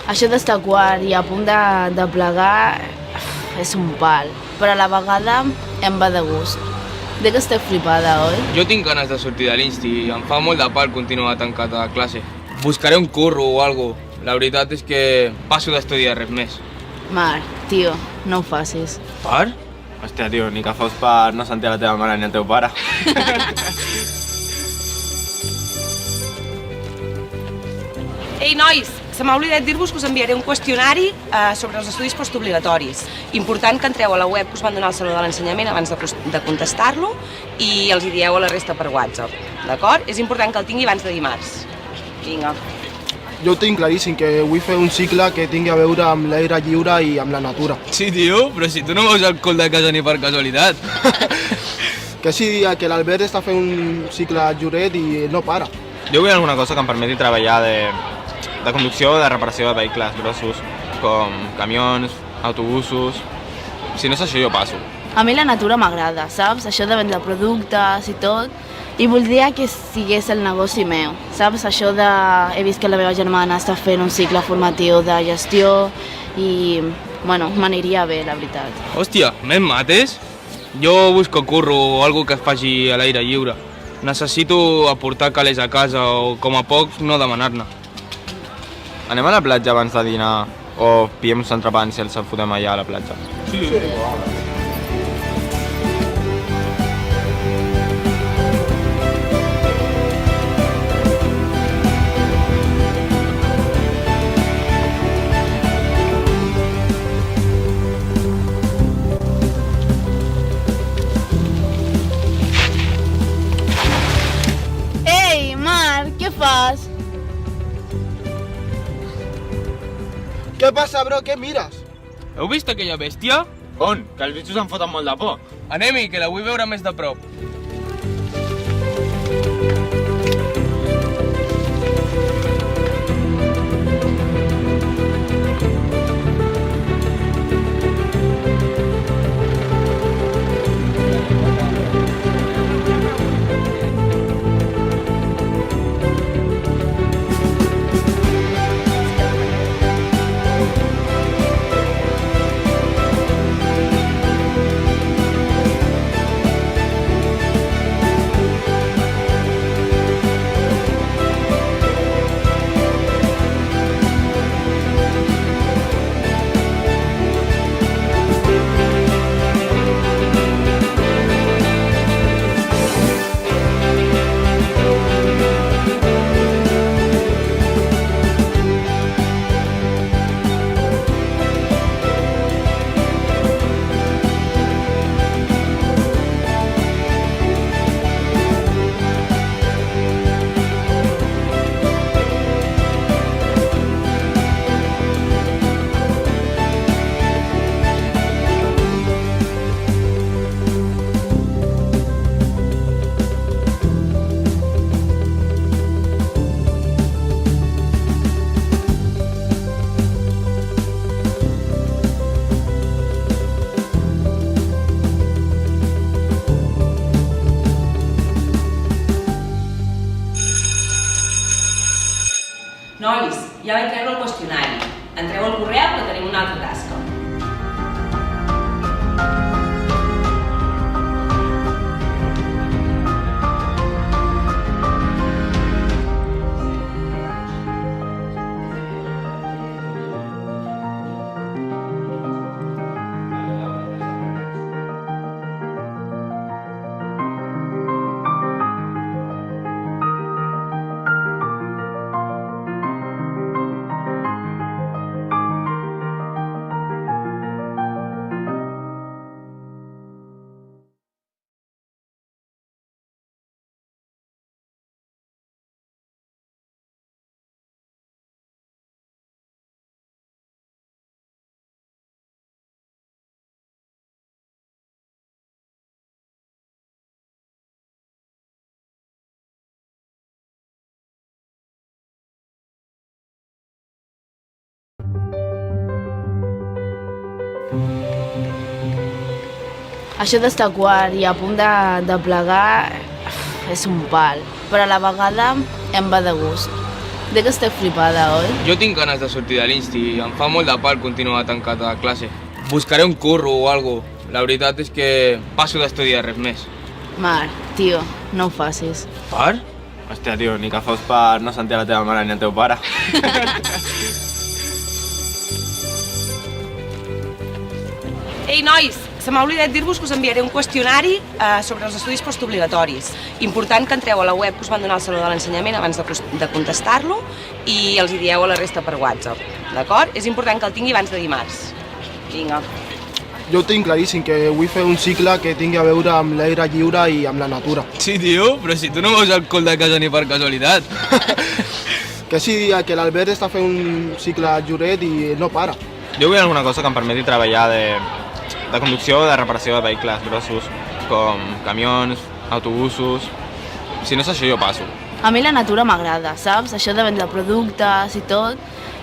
Això d'estar quart i a punt de plegar és un pal, però a la vegada em va de gust. De que estic flipada, oi? Jo tinc ganes de sortir de l'Insti i em fa molt de pal continuar tancat a classe. Buscaré un curro o alguna cosa. La veritat és que passo d'estudiar res més. Marc, tio, no ho facis. Per? Hòstia, tio, ni que fos per no sentir a la teva mare ni al teu pare. Ei, nois, se m'ha oblidat dir-vos que us enviaré un qüestionari sobre els estudis postobligatoris. Important que entreu a la web que us van donar al Saló de l'Ensenyament abans de contestar-lo i els hi dieu a la resta per WhatsApp, d'acord? És important que el tingui abans de dimarts. Vinga. Jo ho tinc claríssim, que vull fer un cicle que tingui a veure amb l'aire lliure i amb la natura. Sí, tio, però si tu no veus el col de casa ni per casualitat. Que sí, que l'Albert està fent un cicle a Lloret i no para. Jo vull alguna cosa que em permeti treballar de conducció o de reparació de vehicles grossos, com camions, autobusos... Si no és això, jo passo. A mi la natura m'agrada, saps? Això de vendre productes i tot. I voldria que sigués el negoci meu, saps? Això de... He vist que la meva germana està fent un cicle formatiu de gestió i... Bueno, m'aniria bé, la veritat. Hòstia, me'n mates? Jo busco curro o algo que es faci a l'aire lliure. Necessito aportar calés a casa o, com a poc, no demanar-ne. Anem a la platja abans de dinar o pillem uns entrepans i els fotem allà a la platja? Sí. Ei, Marc, què fas? Què passa, bro? Què mires? Heu vist aquella bèstia? On? Que els bitxos em foten molt de por. Anem-hi, que la vull veure més de prop. Nois, ja vaig treure el qüestionari. Entreu al correu que tenim una altra tasca. Això d'estar quart i a punt de plegar és un pal, però a la vegada em va de gust. De que esteu flipada, oi? Jo tinc ganes de sortir de l'Insti, em fa molt de pal continuar tancat a classe. Buscaré un curro o algo. La veritat és que passo d'estudiar res més. Marc, tio, no ho facis. Per? Hòstia, tio, ni que fos per no sentir a la teva mare ni al teu pare. Ei, nois, se m'ha oblidat dir-vos que us enviaré un qüestionari sobre els estudis postobligatoris. Important que entreu a la web que us van donar al Saló de l'Ensenyament abans de contestar-lo i els hi dieu a la resta per WhatsApp, d'acord? És important que el tingui abans de dimarts. Vinga. Jo ho tinc claríssim, que vull fer un cicle que tingui a veure amb l'aire lliure i amb la natura. Sí, tio, però si tu no veus el col de casa ni per casualitat. Que sí, que l'Albert està fent un cicle a Lloret i no para. Jo vull alguna cosa que em permeti treballar de conducció o de reparació de vehicles grossos, com camions, autobusos... Si no és això, jo passo. A mi la natura m'agrada, saps? Això de vendre productes i tot.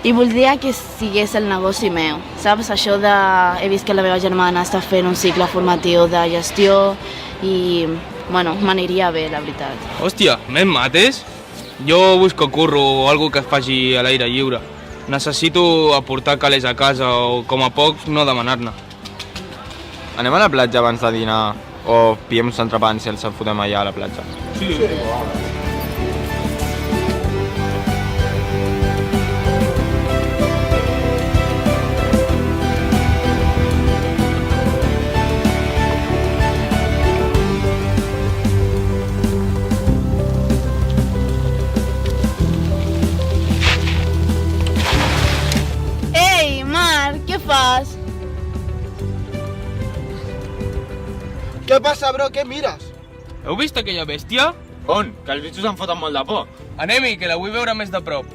I voldria que sigués el negoci meu, saps? Això de... He vist que la meva germana està fent un cicle formatiu de gestió i, bueno, m'aniria bé, la veritat. Hòstia, més mates? Jo busco curro o algo que es faci a l'aire lliure. Necessito aportar calés a casa o, com a poc, no demanar-ne. Anem a la platja abans de dinar o pillem uns entrepans i els fotem allà a la platja? Sí. Ei, Marc, què fas? Què passa, bro? Què mires? Heu vist aquella bèstia? On? Que els bitxos em foten molt de por. Anem-hi, que la vull veure més de prop.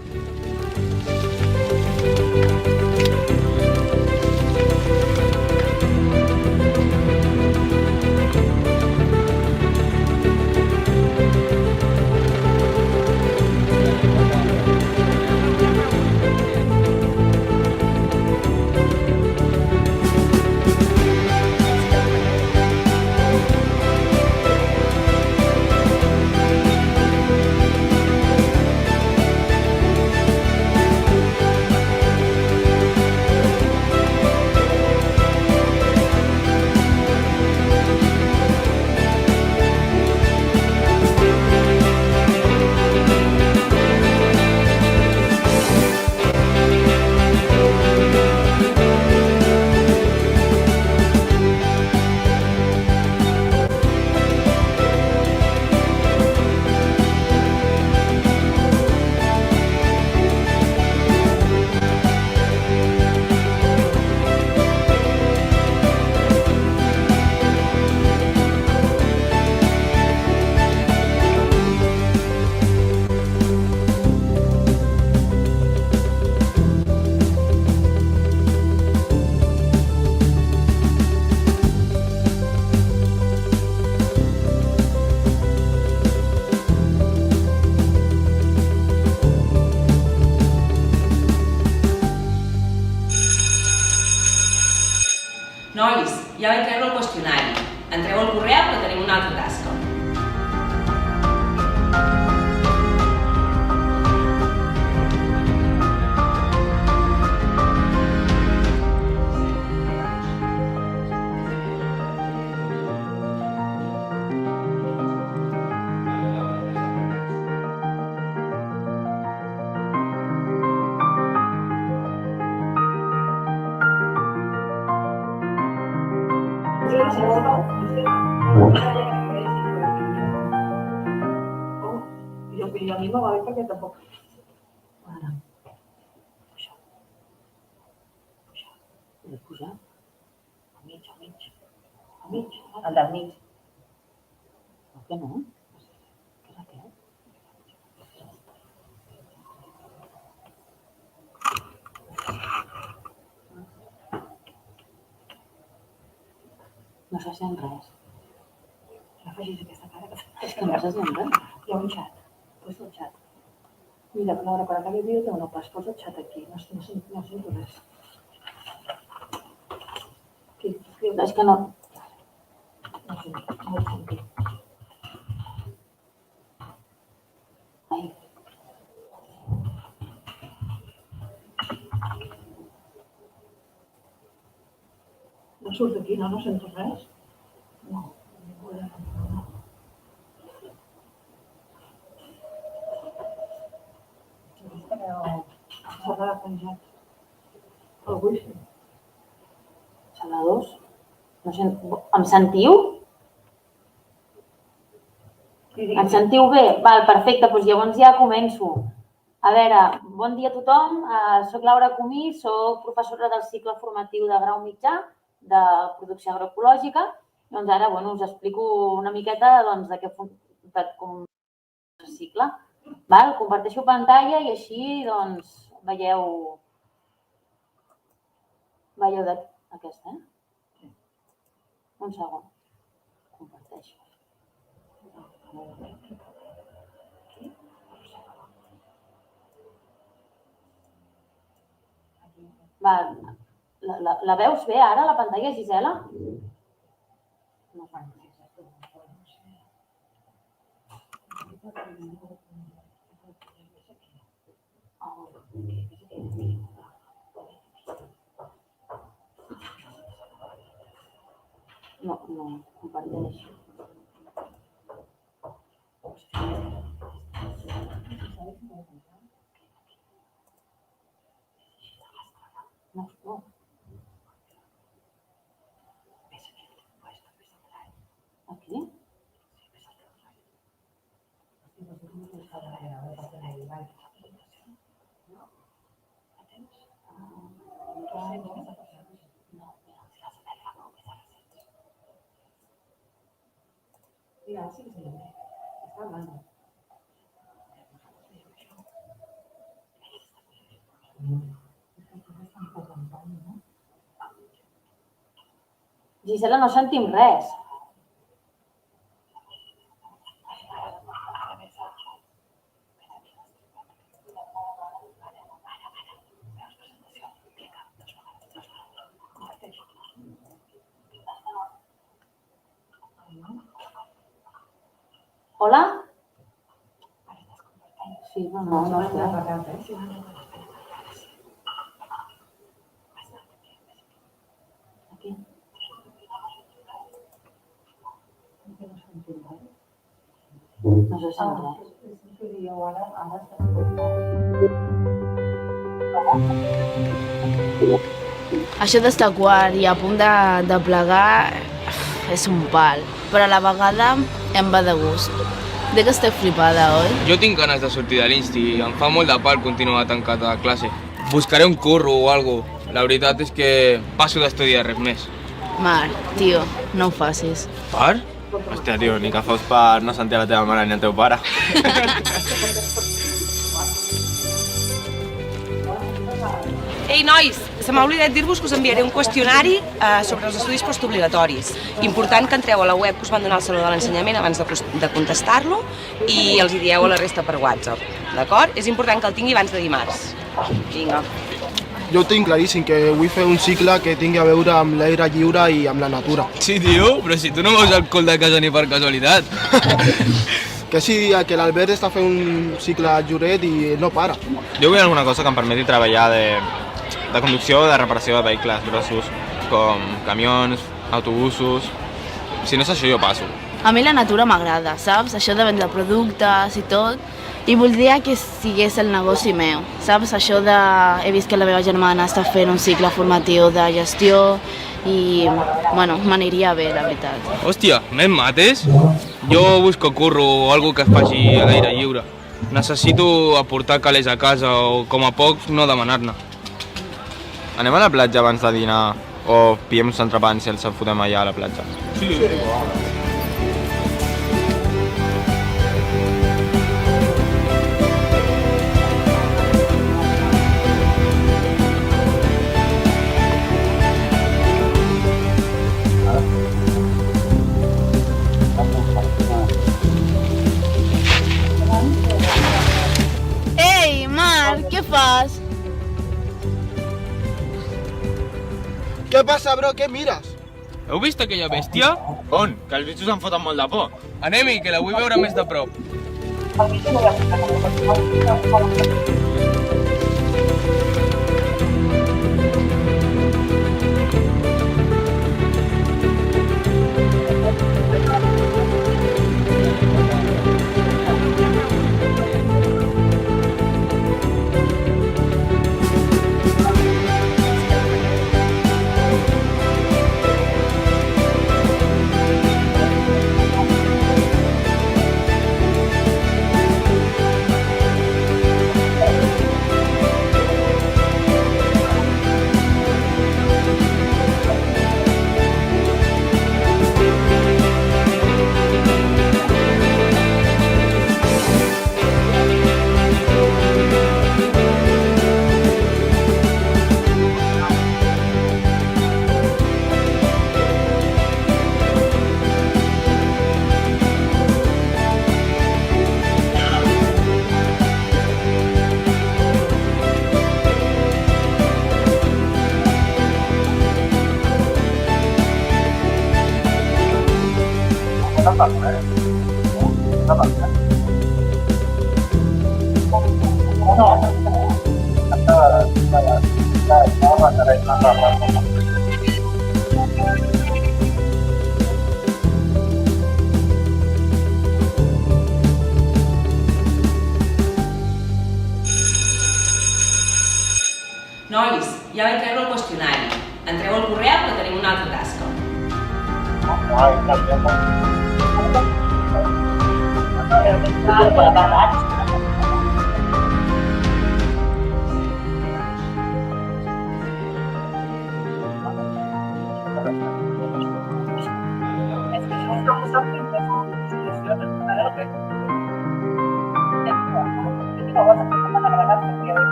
Nois, ja vaig treure el qüestionari. Entreu al correu que tenim una altra tasca. Jo a mi no va bé perquè tampoc... Ara. Puja. Puja. Podeu pujar? Al mig, al mig. Al mig. Al del mig. Per què no? Què és aquest? No se sent res. No facis aquesta cara que... És que no se sent res. Hi ha un xat. Posa el xat. Mira, Laura, quan acabi el vídeo no pas, posa el xat aquí. No sento res. Aquí, és que no... No ho sento. Ai. No surt d'aquí, no sento res. No. S'ha penjat el wifi. Sala 2. No sé, em sentiu? Em sentiu bé? Val, perfecte, doncs llavors ja començo. A veure, bon dia a tothom. Soc Laura Comí, soc professora del cicle formatiu de grau mitjà de producció agroecològica. Doncs ara us explico una miqueta de com és el cicle. Comparteixo pantalla i així veieu aquesta, Un segon. Comparteixo. La veus bé ara, la pantalla, Gisela? No. No, comparteixo. No. Aquí? Mira, sí que se ve. Está hablando. Gisela, no sentim res. Hola? Sí, no. Aquí. No se sent res. Això d'estar quart i a punt de plegar és un pal, però a la vegada em va de gust. De que estic flipada, oi? Jo tinc ganes de sortir de l'Insti i em fa molt de pal continuar tancat a classe. Buscaré un curro o alguna cosa. La veritat és que passo d'estudiar res més. Marc, tio, no ho facis. Per? Hòstia, tio, ni que fos per no sentir a la teva mare ni al teu pare. Ei, nois, se m'ha oblidat dir-vos que us enviaré un qüestionari sobre els estudis postobligatoris. Important que entreu a la web que us van donar al Saló de l'Ensenyament abans de contestar-lo i els hi dieu a la resta per WhatsApp, d'acord? És important que el tingui abans de dimarts. Vinga. Jo ho tinc claríssim, que vull fer un cicle que tingui a veure amb l'aire lliure i amb la natura. Sí, tio, però si tu no veus el col de casa ni per casualitat. Que sí, que l'Albert està fent un cicle a Lloret i no para. Jo vull alguna cosa que em permeti treballar de conducció o de reparació de vehicles grossos, com camions, autobusos... Si no és això, jo passo. A mi la natura m'agrada, saps? Això de vendre productes i tot. I voldria que sigués el negoci meu, saps? Això de... He vist que la meva germana està fent un cicle formatiu de gestió i, bueno, m'aniria bé, la veritat. Hòstia, me'n mates? Jo busco curro o alguna que es faci a l'aire lliure. Necessito aportar calés a casa o, com a poc, no demanar-ne. Anem a la platja abans de dinar o pillem uns entrepans i els fotem allà a la platja? Sí. Ei, Marc, què fas? Què passa, bro? Què mires? Heu vist aquella bèstia? On? Que els bitxos em foten molt de por. Anem-hi, que la vull veure més de prop. Nois, ja vaig treure el qüestionari. Entreu al correu que tenim una altra tasca.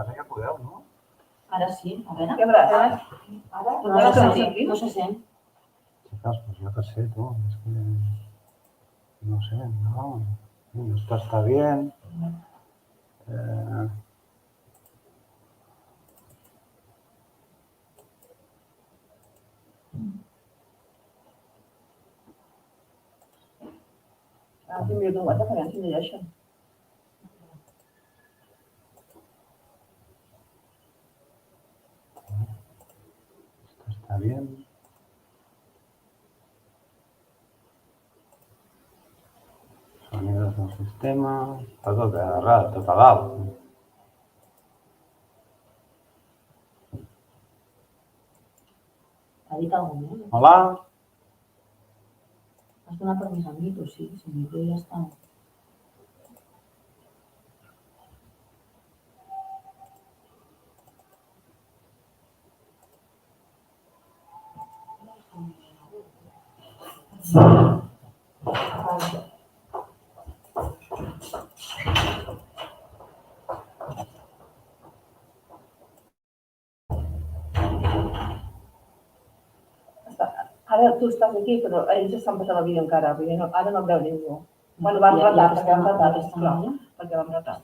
Ara ja podeu, no? Ara sí, a veure. Ara No se sent. Chicas, pues yo qué sé, tú, es que... No sé, no. Esto está bien. t'envio un WhatsApp, a veure si llegeixen. Esto está bien. Sonidos del sistema. Está tot errat, tot a dalt. Ha dit alguna cosa? Hola? Has donat permís al micro, sí, si el micro ja està. Ara tu estàs aquí, però ells estan passant el vídeo encara, perquè ara no em veu ningú. Bueno, vam retard, perquè vam retard, esclar, perquè vam retard.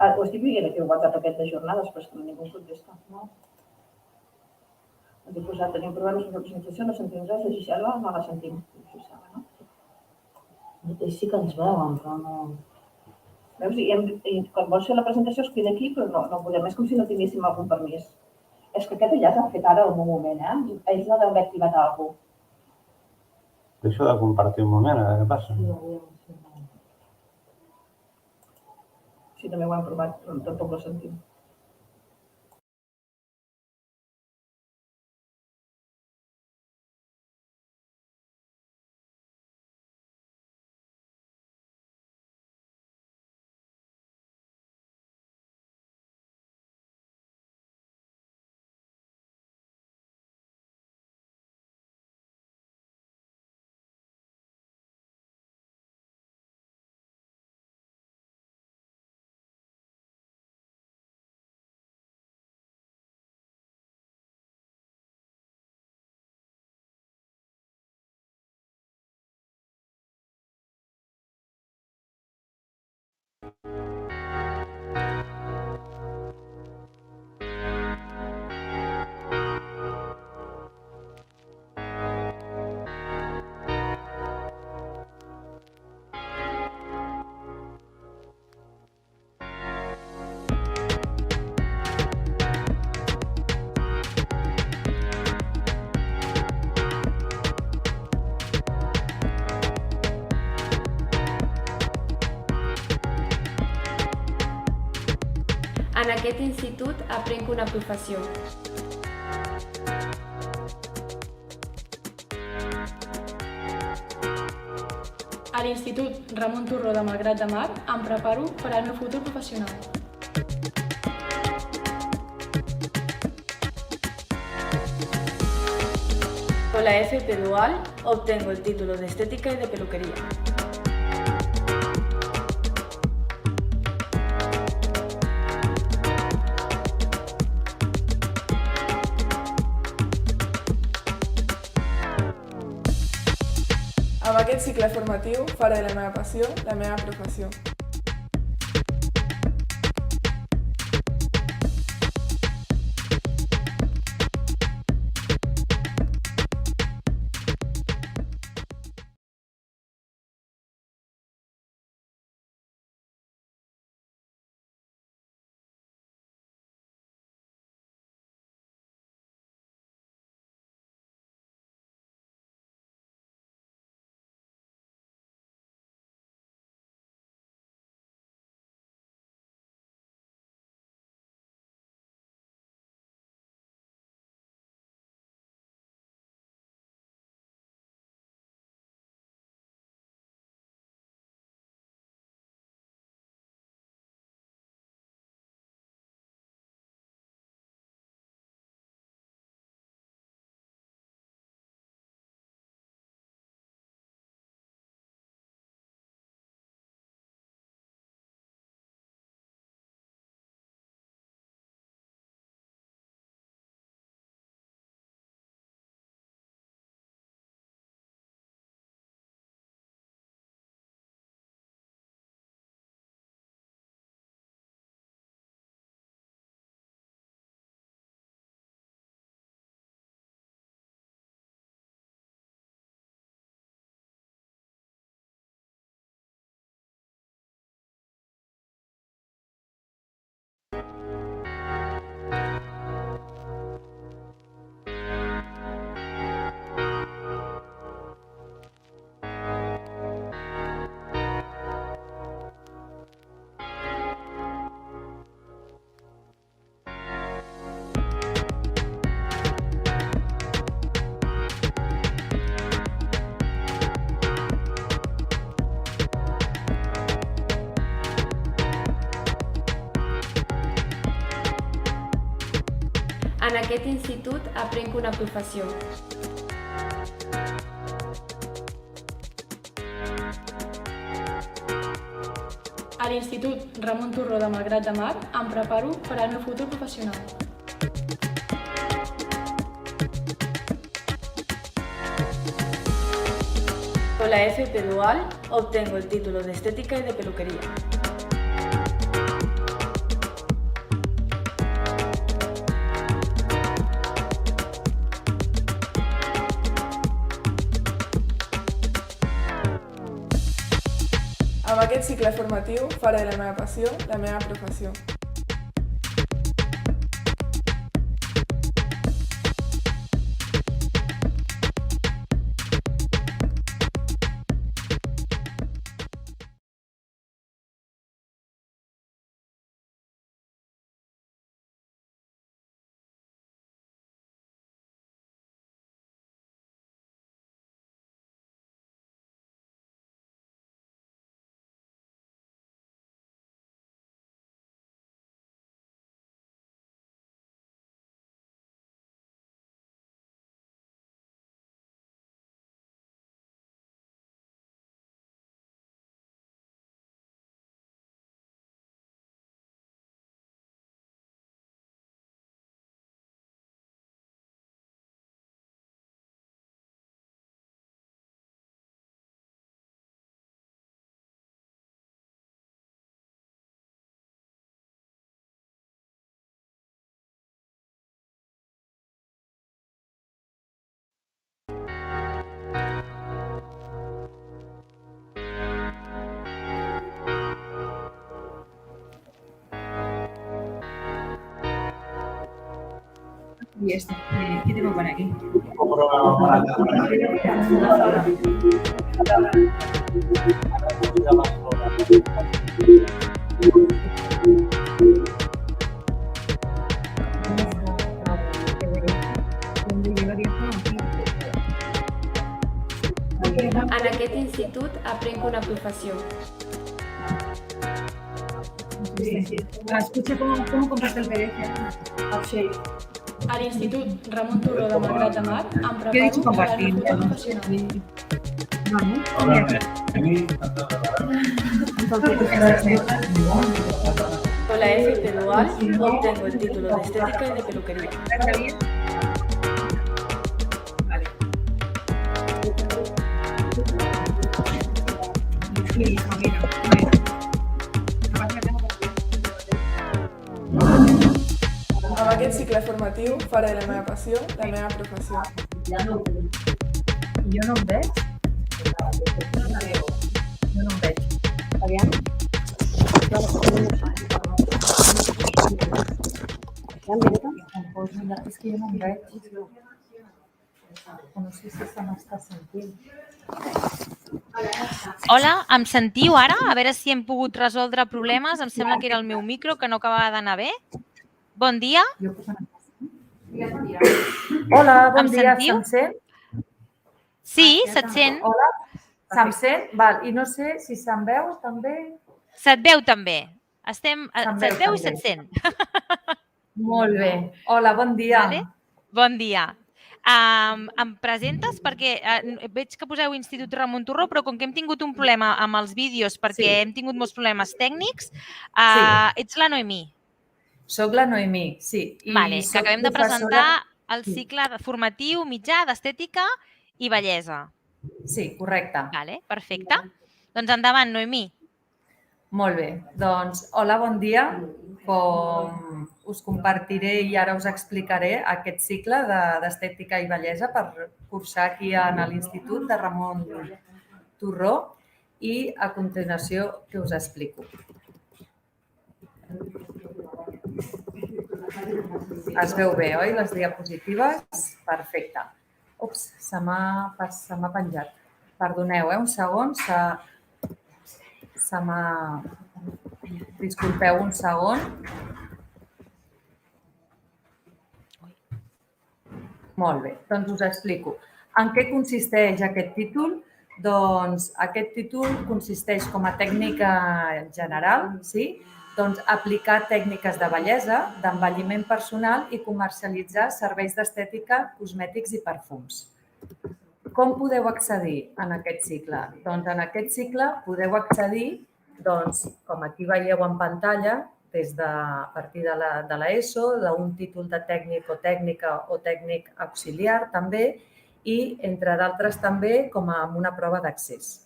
Ho estic veient aquí el WhatsApp aquest de jornades, però és que ningú em contesta. Ens he posat, tenim problemes amb la presentació, no sentim res, la Gisela no la sentim. Sí que ens veuen, però no... Veus? I quan vols fer la presentació es crida aquí, però no podem, és com si no tinguéssim algun permís. És que aquest enllaç l'han fet ara en un moment, Ells no deuen haver activat alguna cosa. Deixo de compartir un moment, a veure què passa. Sí, també ho hem provat, però tampoc ho sentim. En aquest institut aprenc una professió. A l'Institut Ramon Turró de Malgrat de Mar em preparo per al meu futur professional. Con la FP Dual obtengo el título de Estética y de Peluquería. Amb aquest cicle formatiu faré de la meva passió la meva professió. En aquest institut aprenc una professió. A l'Institut Ramon Turró de Malgrat de Mar em preparo per al meu futur professional. Con la FP Dual obtengo el título de Estética y de Peluquería. Amb aquest cicle formatiu faré de la meva passió la meva professió. Y esto, ¿qué tengo por aquí? En aquest institut aprenc una professió. Escucha cómo compraste el PDF. A l'Institut Ramon Turró de Malgrat de Mar em ¿Qué he dicho preparo per al compartir? meu futur professional. Con la FP Dual obtengo el título de Estética y de Peluquería. Amb aquest cicle formatiu faré de la meva passió la meva professió. Jo no em veig? Jo no em veig. Aviam. És que jo no em veig. No sé si se m'està sentint. Hola, em sentiu ara? A veure si hem pogut resoldre problemes. Em sembla que era el meu micro, que no acabava d'anar bé. Bon dia. Hola, bon Em dia, sentiu? se'm sent? Sí, se't sent. Hola, se'm sent? Val. I no sé si se'm veu també. Se't veu també. Se'm Se't veu i també. se't sent. Molt bé. Hola, bon dia. Vale? Bon dia. Em presentes? Perquè veig que poseu Institut Ramon Turró, però com que hem tingut un problema amb els vídeos perquè hem tingut molts problemes tècnics, ets la Noemí. Soc la Noemí, sí. Vale, que acabem de presentar el cicle formatiu mitjà d'estètica i bellesa. Sí, correcte. Vale, perfecte. Doncs endavant, Noemí. Molt bé. Doncs, hola, bon dia. Com us compartiré i ara us explicaré aquest cicle d'estètica i bellesa per cursar aquí a l'Institut de Ramon Turró i a continuació que us explico. Es veu bé, oi, les diapositives? Perfecte. Ups, se m'ha penjat. Perdoneu, un segon, se m'ha... Disculpeu un segon. Molt bé, doncs us explico. En què consisteix aquest títol? Doncs aquest títol consisteix com a tècnica general, sí? Doncs aplicar tècniques de bellesa, d'envelliment personal i comercialitzar serveis d'estètica, cosmètics i perfums. Com podeu accedir en aquest cicle? Doncs en aquest cicle podeu accedir, com aquí veieu en pantalla, a partir de l'ESO, d'un títol de tècnic o tècnica o tècnic auxiliar també, i entre d'altres també com amb una prova d'accés.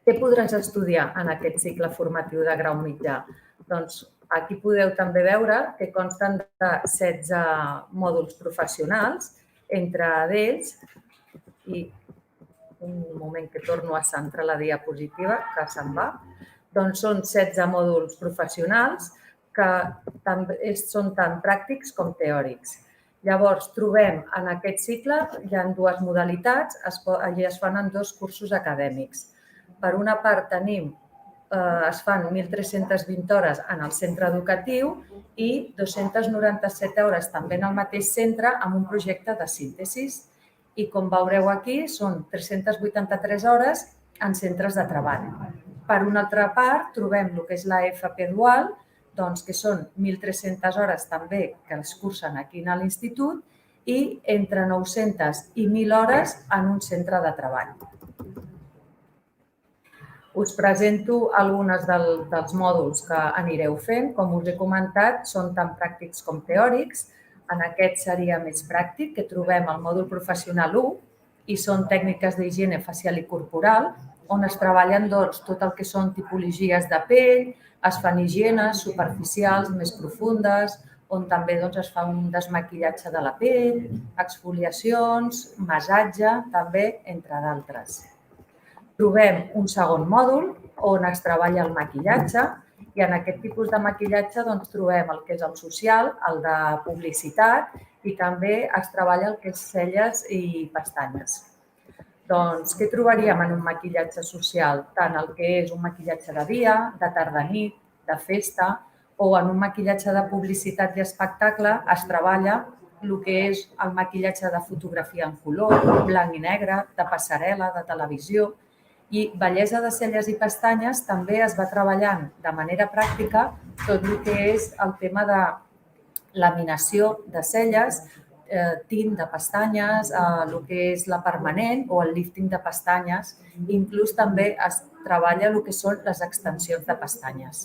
Què podràs estudiar en aquest cicle formatiu de grau mitjà? Doncs aquí podeu també veure que consten de 16 mòduls professionals, entre ells, i un moment que torno a centrar la diapositiva, que se'n va, doncs són 16 mòduls professionals que són tant pràctics com teòrics. Llavors, trobem en aquest cicle, hi ha dues modalitats, allí es fan en 2 cursos acadèmics. Per una part es fan 1.320 hores en el centre educatiu i 297 hores també en el mateix centre amb un projecte de síntesi. I com veureu aquí, són 383 hores en centres de treball. Per una altra part, trobem el que és la FP Dual, que són 1.300 hores també que es cursen aquí a l'institut i entre 900 i 1.000 hores en un centre de treball. Us presento alguns dels mòduls que anireu fent. Com us he comentat, són tant pràctics com teòrics. En aquest seria més pràctic, que trobem el mòdul professional 1 i són tècniques d'higiene facial i corporal, on es treballen tot el que són tipologies de pell, es fan higienes superficials més profundes, on també es fa un desmaquillatge de la pell, exfoliacions, massatge, també, entre d'altres. Trobem un segon mòdul on es treballa el maquillatge i en aquest tipus de maquillatge trobem el que és el social, el de publicitat i també es treballa el que és celles i pestanyes. Doncs què trobaríem en un maquillatge social? Tant el que és un maquillatge de dia, de tarda-nit, de festa o en un maquillatge de publicitat i espectacle es treballa el que és el maquillatge de fotografia en color, blanc i negre, de passarel·la, de televisió. I bellesa de celles i pestanyes també es va treballant de manera pràctica tot el que és el tema de laminació de celles, tint de pestanyes, el que és la permanent o el lifting de pestanyes. Inclús també es treballa el que són les extensions de pestanyes.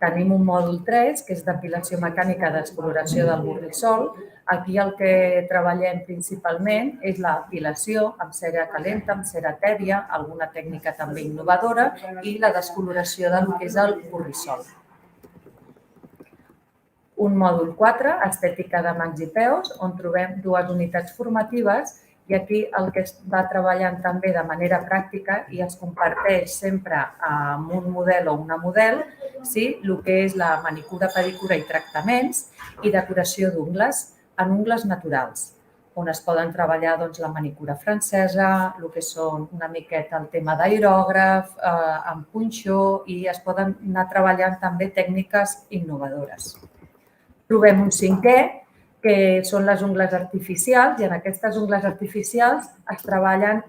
Tenim un mòdul 3, que és depilació mecànica d'excoloració del borrissol. Aquí el que treballem principalment és la depilació amb cera calenta, amb cera tèbia, alguna tècnica també innovadora, i la descoloració del que és el borrissol. Un mòdul 4, estètica de mans i peus, on trobem 2 unitats formatives i aquí el que es va treballant també de manera pràctica i es comparteix sempre amb un model o una model, el que és la manicura, pedicura i tractaments i decoració d'ungles en ungles naturals, on es poden treballar la manicura francesa, el que són una miqueta el tema d'aerògraf, amb punxó i es poden anar treballant també tècniques innovadores. Trobem un 5è, que són les ungles artificials, i en aquestes ungles artificials es treballen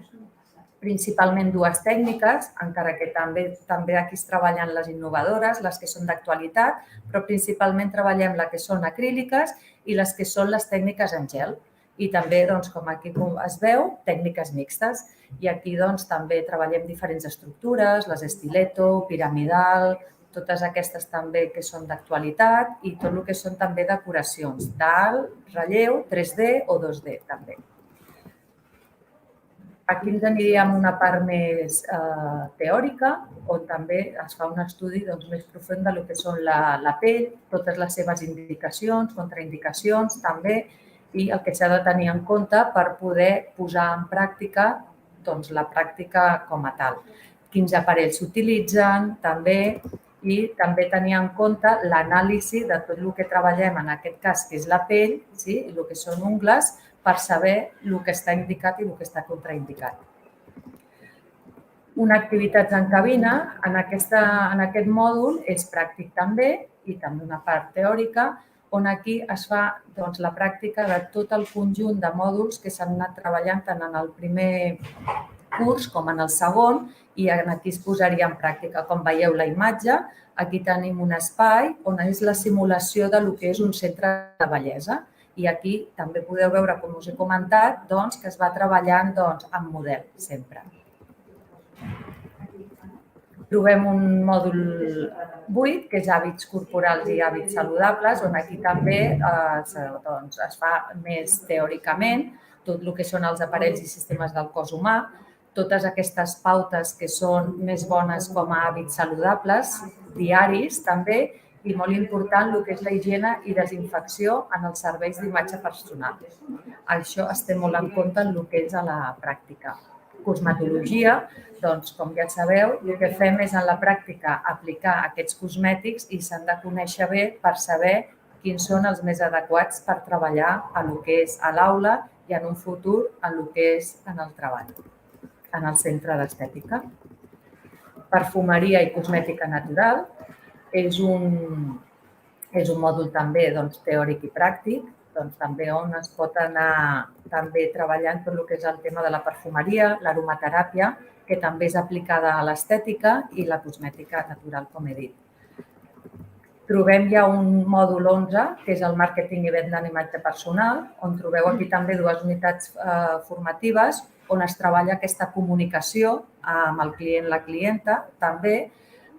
principalment 2 tècniques, encara que també aquí es treballen les innovadores, les que són d'actualitat, però principalment treballem les que són acríliques i les que són les tècniques en gel. I també, com aquí es veu, tècniques mixtes. I aquí també treballem diferents estructures, les estiletto, piramidal, totes aquestes també que són d'actualitat i tot el que són també decoracions d'alt, relleu, 3D o 2D també. Aquí ens aniríem a una part més teòrica, on també es fa un estudi més profund del que són la pell, totes les seves indicacions, contraindicacions també, i el que s'ha de tenir en compte per poder posar en pràctica la pràctica com a tal. Quins aparells s'utilitzen també, i també tenir en compte l'anàlisi de tot el que treballem, en aquest cas, que és la pell, el que són ungles, per saber el que està indicat i el que està contraindicat. Una activitat en cabina, en aquest mòdul, és pràctic també, i també una part teòrica, on aquí es fa la pràctica de tot el conjunt de mòduls que s'han anat treballant tant en el primer curs com en el segon, i aquí es posaria en pràctica. Com veieu la imatge, aquí tenim un espai on és la simulació del que és un centre de bellesa. I aquí també podeu veure, com us he comentat, que es va treballant amb model sempre. Trobem un mòdul 8, que és hàbits corporals i hàbits saludables, on aquí també es fa més teòricament tot el que són els aparells i sistemes del cos humà, totes aquestes pautes que són més bones com a hàbits saludables, diaris també, i molt important el que és la higiene i desinfecció en els serveis d'imatge personal. Això es té molt en compte en el que és a la pràctica. Cosmetologia, com ja sabeu, el que fem és en la pràctica aplicar aquests cosmètics i s'han de conèixer bé per saber quins són els més adequats per treballar en el que és a l'aula i en un futur en el que és en el treball, en el centre d'estètica. Perfumeria i cosmètica natural és un mòdul també teòric i pràctic, també on es pot anar també treballant tot el que és el tema de la perfumeria, l'aromateràpia, que també és aplicada a l'estètica, i la cosmètica natural, com he dit. Trobem ja un mòdul 11, que és el màrqueting i venda d'imatge personal, on trobeu aquí també dues unitats formatives on es treballa aquesta comunicació amb el client, la clienta, també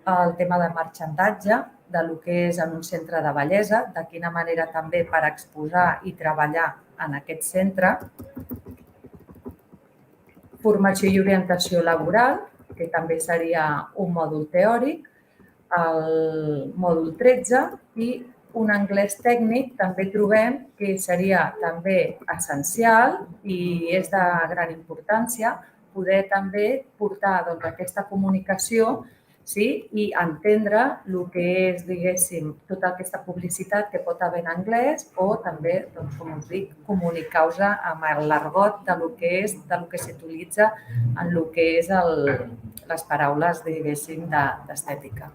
el tema de marxandatge, del que és en un centre de bellesa, de quina manera també per exposar i treballar en aquest centre. Formació i orientació laboral, que també seria un mòdul teòric, el mòdul 13, i un anglès tècnic també trobem que seria també essencial i és de gran importància poder també portar aquesta comunicació i entendre el que és, diguéssim, tota aquesta publicitat que pot haver en anglès o també, com us dic, comunicar-vos amb l'argot del que s'utilitza en el que és les paraules, diguéssim, d'estètica.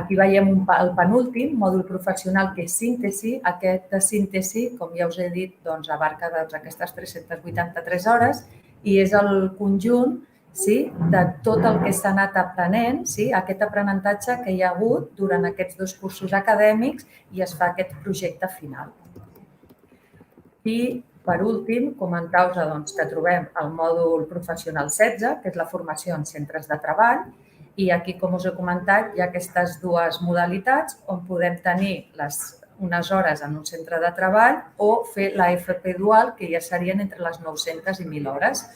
Aquí veiem el penúltim, mòdul professional, que és síntesi. Aquest de síntesi, com ja us he dit, abarca aquestes 383 hores i és el conjunt de tot el que s'ha anat aprenent, aquest aprenentatge que hi ha hagut durant aquests 2 cursos acadèmics i es fa aquest projecte final. I, per últim, comentar-vos que trobem el mòdul professional 16, que és la formació en centres de treball, i aquí, com us he comentat, hi ha aquestes dues modalitats on podem tenir unes hores en un centre de treball o fer la FP dual, que ja serien entre les 900 i 1.000 hores.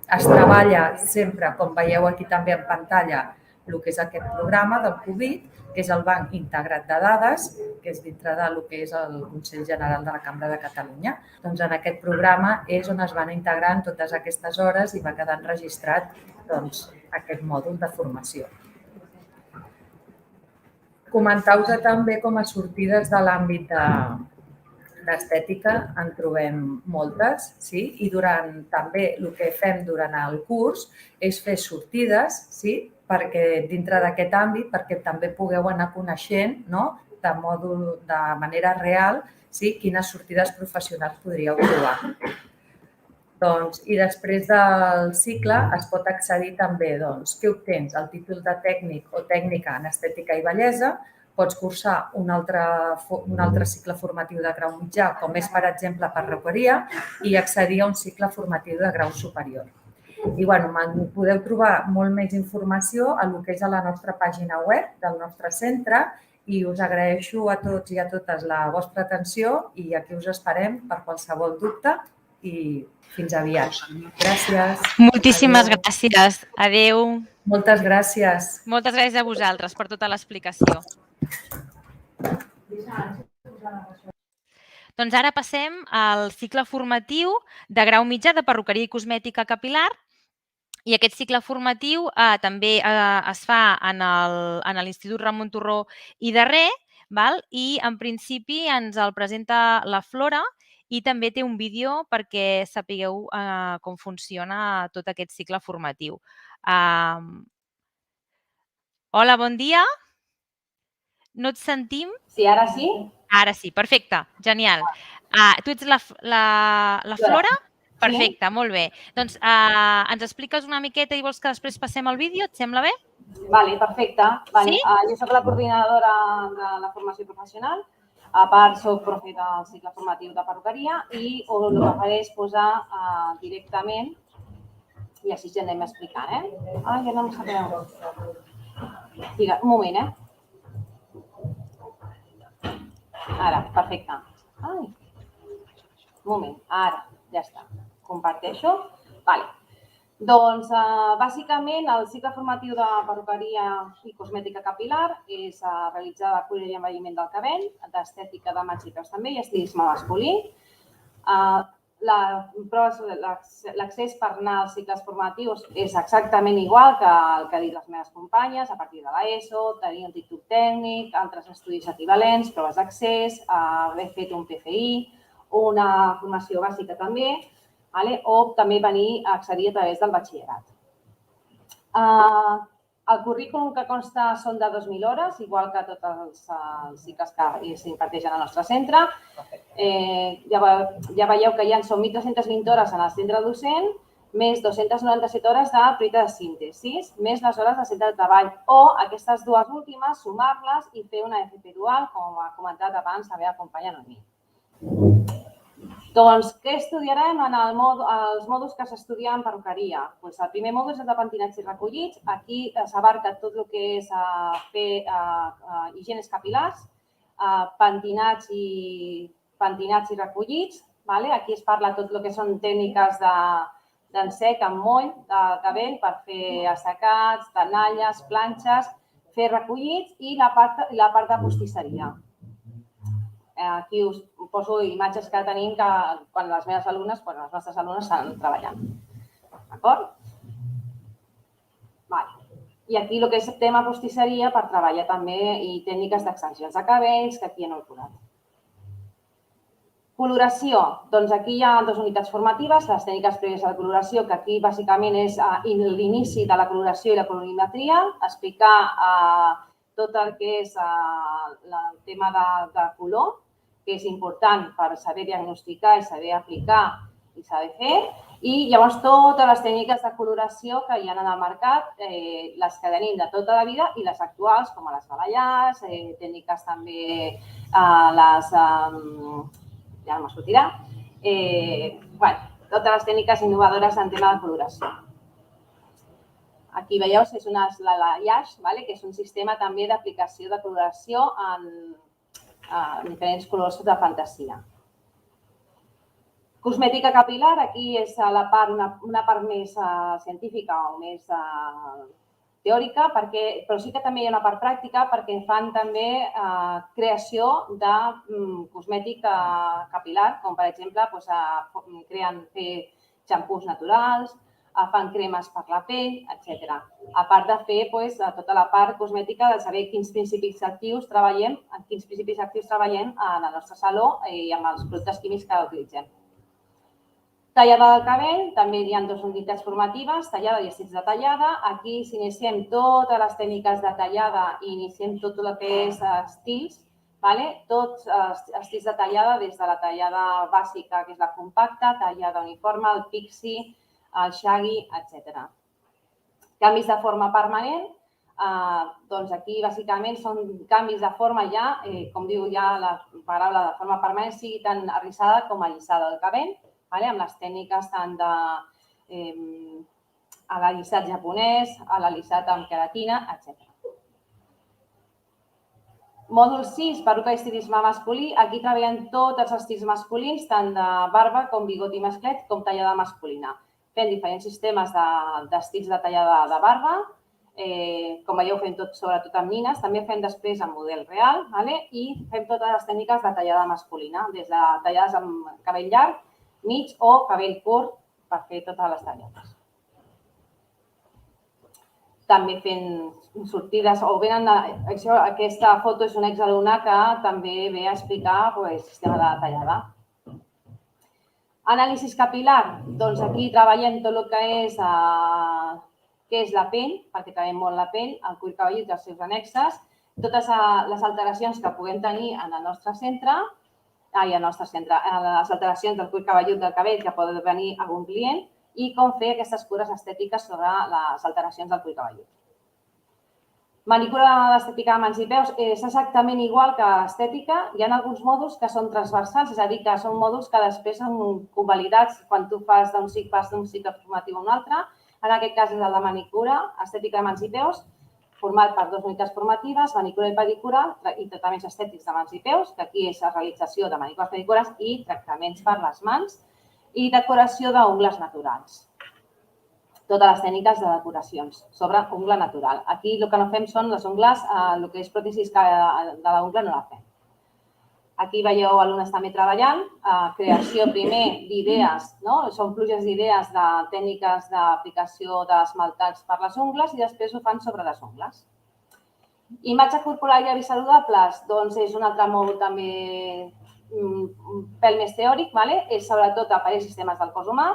Es treballa sempre, com veieu aquí també en pantalla, el que és aquest programa del Covid, que és el Banc Integrat de Dades, que és dintre del que és el Consell General de la Cambra de Catalunya. Doncs en aquest programa és on es van integrant totes aquestes hores i va quedant registrat aquest mòdul de formació. Comentar-vos també com a sortides de l'àmbit d'estètica en trobem moltes, i també el que fem durant el curs és fer sortides perquè dintre d'aquest àmbit, perquè també pugueu anar coneixent de manera real quines sortides professionals podríeu trobar. I després del cicle es pot accedir també, què obtens? El títol de tècnic o tècnica en estètica i bellesa, pots cursar un altre cicle formatiu de grau mitjà, com és, per exemple, perruqueria, i accedir a un cicle formatiu de grau superior. I podeu trobar molt més informació a el que és a la nostra pàgina web del nostre centre i us agraeixo a tots i a totes la vostra atenció i aquí us esperem per qualsevol dubte i fins aviat. Gràcies. Moltíssimes gràcies. Adéu. Moltes gràcies. Moltes gràcies a vosaltres per tota l'explicació. Doncs ara passem al cicle formatiu de grau mitjà de perruqueria i cosmètica capil·lar. I aquest cicle formatiu també es fa en l'Institut Ramon Turró i Darrer, i en principi ens el presenta la Flora i també té un vídeo perquè sapigueu com funciona tot aquest cicle formatiu. Hola, bon dia. No et sentim? Sí, ara sí? Ara sí, perfecte, genial. Tu ets la Flora? Perfecte, molt bé. Doncs ens expliques una miqueta i vols que després passem al vídeo? Et sembla bé? Vale, perfecte. Vale. Sí? Jo soc la coordinadora de la formació professional. A part, soc profe del cicle formatiu de perruqueria i el que faré és posar directament i així ja anem explicant, ja no em sap greu. Digue, un moment, Ara, perfecte. Un moment, ara, ja està. Comparteixo. Vale. Doncs, bàsicament, el cicle formatiu de perruqueria i cosmètica capil·lar és realitzar la cura i envelliment del cabell, d'estètica de mans i peus també i estilisme masculí. L'accés per anar als cicles formatius és exactament igual que el que han dit les meves companyes, a partir de l'ESO, tenir un títol tècnic, altres estudis equivalents, proves d'accés, haver fet un PFI, una formació bàsica també, o també venir a accedir a través del batxillerat. El currículum que consta són de 2.000 hores, igual que tots els cicles que s'imparteixen al nostre centre. Ja veieu que són 1.320 hores en el centre docent, més 297 hores de projecte de síntesi, més les hores de centre de treball, o aquestes dues últimes, sumar-les i fer una FP dual, com ha comentat abans la meva companya Noemí. Doncs, què estudiarem en els mòduls que s'estudien en perruqueria? El primer mòdul és el de pentinats i recollits. Aquí s'abarca tot el que és fer higienes capil·lars, pentinats i recollits. Aquí es parla tot el que són tècniques d'ensec amb moll de cabell per fer assecats, tenalles, planxes, fer recollits i la part de postisseria. Aquí us poso imatges que tenim quan les meves alumnes, quan les nostres alumnes estan treballant. D'acord? I aquí el que és tema postisseria per treballar també i tècniques d'extensions de cabells, que aquí no he posat. Coloració. Doncs aquí hi ha dues unitats formatives, les tècniques prèvies a la coloració, que aquí bàsicament és l'inici de la coloració i la colorimetria, explicar tot el que és el tema de color, que és important per saber diagnosticar i saber aplicar i saber fer. I llavors totes les tècniques de coloració que hi ha en el mercat, les que tenim de tota la vida i les actuals, com les bavellars, tècniques també les... ja no me sortirà. Totes les tècniques innovadores en tema de coloració. Aquí veieu, és una Lash, que és un sistema també d'aplicació de coloració en diferents colors de fantasia. Cosmètica capil·lar, aquí és una part més científica o més teòrica, però sí que també hi ha una part pràctica perquè fan també creació de cosmètic capil·lar, com per exemple creen xampús naturals, fan cremes per la pell, etc. A part de fer tota la part cosmètica de saber quins principis actius treballem en el nostre saló i amb els productes químics que utilitzem. Tallada del cabell, també hi ha dues unitats formatives, tallada i estils de tallada. Aquí s'iniciem totes les tècniques de tallada i iniciem tot el que és estils, tots els estils de tallada, des de la tallada bàsica, que és la compacta, tallada uniforme, el pixie, el shaggy, etc. Canvis de forma permanent, doncs aquí bàsicament són canvis de forma ja, com diu ja la paraula de forma permanent, sigui tant arrissada com allisada del cabell, amb les tècniques tant de l'alissat japonès, l'alissat amb queratina, etc. Mòdul 6, perruca i estilisme masculí. Aquí treballem tots els estils masculins, tant de barba com bigot i masclet, com tallada masculina. Fem diferents sistemes d'estils de tallada de barba. Com veieu, fem tot sobretot amb nines. També fem després en model real i fem totes les tècniques de tallada masculina, des de tallades amb cabell llarg, mig o cabell curt per fer totes les tallades. També fent sortides o venen... Aquesta foto és una exalumna que també ve a explicar el sistema de tallada. Anàlisis capil·lar. Doncs aquí treballem tot el que és la pell, perquè treballem molt la pell, el cuir cabellut i els seus annexes, totes les alteracions que puguem tenir en el nostre centre, al nostre centre, les alteracions del cuir cabellut del cabell que pot venir algun client i com fer aquestes cures estètiques sobre les alteracions del cuir cabellut. Manicura d'estètica de mans i peus és exactament igual que estètica. Hi ha alguns mòduls que són transversals, és a dir, que són mòduls que després són convalidats quan tu fas d'un cicle formatiu a un altre. En aquest cas és el de manicura, estètica de mans i peus, format per 2 unitats formatives, manicura i pedicura i tractaments estètics de mans i peus, que aquí és la realització de manicures, pedicures i tractaments per les mans i decoració d'ungles naturals. Totes les tècniques de decoracions sobre ungla natural. Aquí el que no fem són les ungles, el que és pròtesis de l'ungla no la fem. Aquí veieu alumnes també treballant, creació primer d'idees, són pluges d'idees de tècniques d'aplicació d'esmaltats per les ungles i després ho fan sobre les ungles. Imatge corporal i avis saludables, doncs és un altre mòdul també un pèl més teòric, és sobretot aparells i sistemes del cos humà,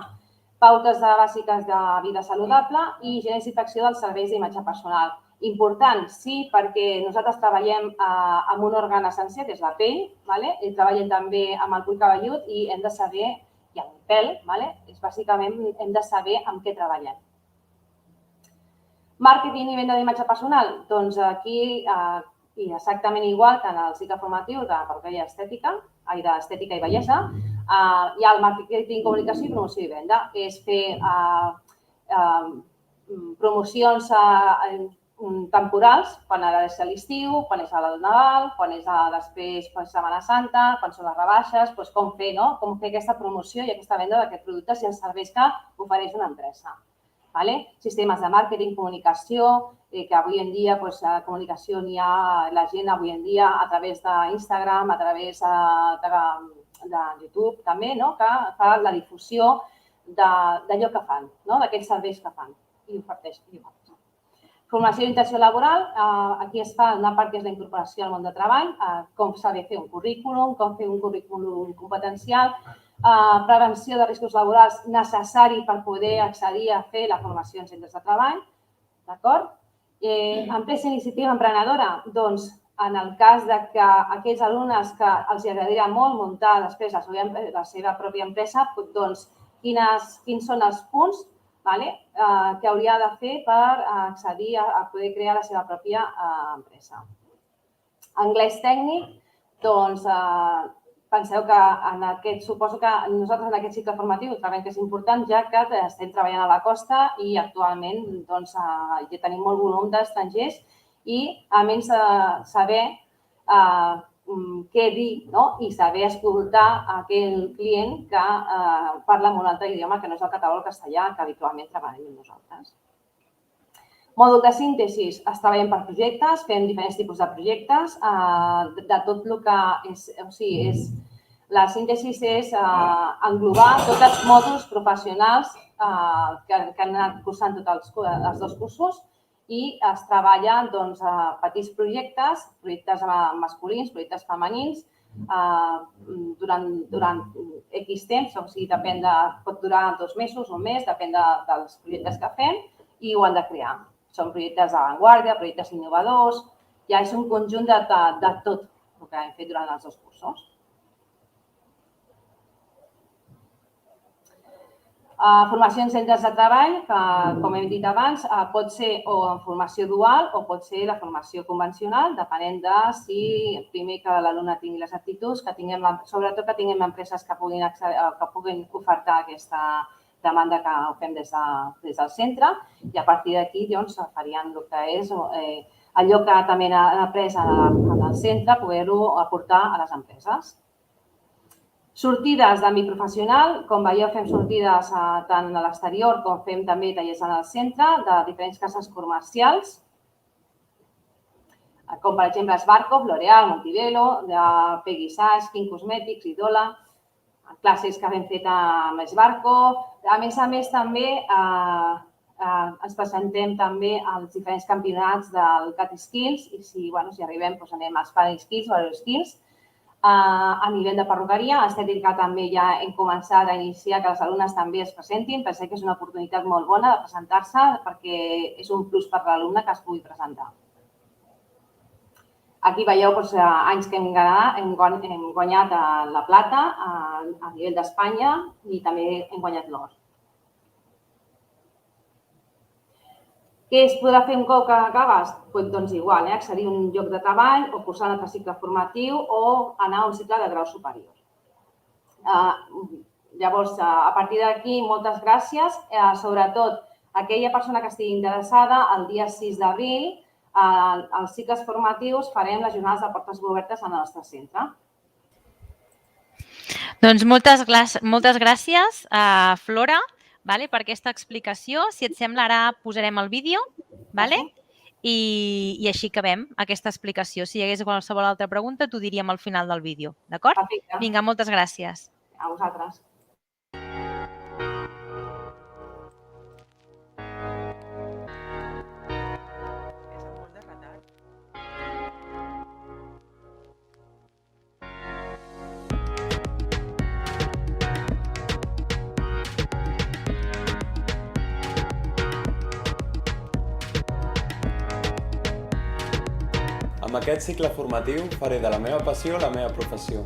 pautes bàsiques de vida saludable i higiene i desinfecció dels serveis d'imatge personal. Important, sí, perquè nosaltres treballem amb un òrgan essencial, que és la pell, i treballem també amb el cuir cabellut i hem de saber, i amb el pèl, bàsicament hem de saber amb què treballem. Màrqueting i venda d'imatge personal, doncs aquí exactament igual que en el cicle formatiu de perruqueria d'estètica i bellesa, hi ha el màrqueting, comunicació i promoció i venda, que és fer promocions temporals, quan ara és l'estiu, quan és el Nadal, quan és després Setmana Santa, quan són les rebaixes, com fer aquesta promoció i aquesta venda d'aquests productes i els serveis que ofereix una empresa. Sistemes de màrqueting, comunicació, que avui en dia comunicació n'hi ha la gent avui en dia a través d'Instagram, a través de YouTube també, que fa la difusió d'allò que fan, d'aquests serveis que fan i ofereixen. Formació d'intenció laboral, aquí es fa una part que és la incorporació al món de treball, com saber fer un currículum, com fer un currículum competencial, prevenció de riscos laborals necessari per poder accedir a fer la formació en centres de treball, d'acord? Empresa iniciativa emprenedora, doncs en el cas que aquells alumnes que els agradaria molt muntar després la seva pròpia empresa, doncs quins són els punts que hauria de fer per accedir a poder crear la seva pròpia empresa. Anglès tècnic, doncs penseu que suposo que nosaltres en aquest cicle formatiu sabem que és important, ja que estem treballant a la costa i actualment ja tenim molt volum d'estrangers i, a més, saber què dir i saber escoltar aquell client que parla en un altre idioma que no és el català o el castellà que habitualment treballem nosaltres. Mòdul de síntesi, es treballen per projectes, fem diferents tipus de projectes, de tot el que és... La síntesi és englobar tots els mòduls professionals que han anat cursant tots els 2 cursos i es treballa petits projectes, projectes masculins, projectes femenins, durant X temps, o sigui, pot durar 2 mesos, un mes, depèn dels projectes que fem i ho han de crear. Són projectes d'avantguàrdia, projectes innovadors, ja és un conjunt de tot el que hem fet durant els 2 cursos. Formació en centres de treball, que, com hem dit abans, pot ser o en formació dual o pot ser la formació convencional, depenent de si primer que l'alumne tingui les aptituds, sobretot que tinguem empreses que puguin ofertar aquesta demanda que ho fem des del centre i a partir d'aquí farien el que és allò que també han après en el centre, poder-ho aportar a les empreses. Sortides d'àmbit professional, com veieu fem sortides tant a l'exterior com fem també tallers en el centre de diferents cases comercials, com per exemple Sbarkov, L'Oreal, Montevelo, Peggy Sage, King Cosmetics, Idola, classes que hem fet amb Sbarkov. A més també ens presentem també als diferents campionats del Cat Skills i si arribem anem als Paris Skills o a Skills. A nivell de perruqueria, estètica també ja hem començat a iniciar que els alumnes també es presentin. Pensem que és una oportunitat molt bona de presentar-se perquè és un plus per l'alumne que es pugui presentar. Aquí veieu anys que hem guanyat la plata a nivell d'Espanya i també hem guanyat l'or. Què es podrà fer un cop que acabes? Doncs igual, accedir a un lloc de treball o cursar un altre cicle formatiu o anar a un cicle de grau superior. Llavors, a partir d'aquí, moltes gràcies. Sobretot, aquella persona que estigui interessada, el dia 6 d'abril, als cicles formatius farem les jornades de portes obertes en el nostre centre. Doncs moltes gràcies, Flora, per aquesta explicació. Si et sembla, ara posarem el vídeo i així acabem aquesta explicació. Si hi hagués qualsevol altra pregunta, t'ho diríem al final del vídeo. D'acord? Vinga, moltes gràcies. A vosaltres. Amb aquest cicle formatiu faré de la meva passió la meva professió.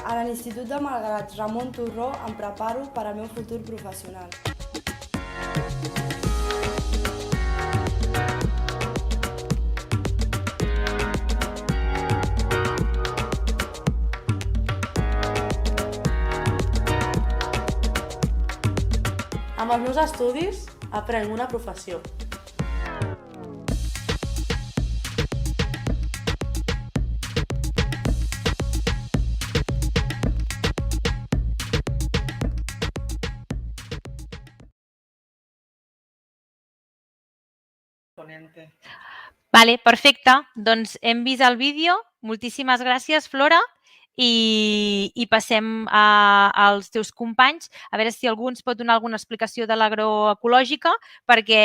A l'Institut de Malgrat Ramon Turró em preparo per al meu futur professional. Amb els meus estudis aprenc una professió. Perfecte. Doncs hem vist el vídeo. Moltíssimes gràcies, Flora. I passem als teus companys a veure si algú ens pot donar alguna explicació de l'agroecològica perquè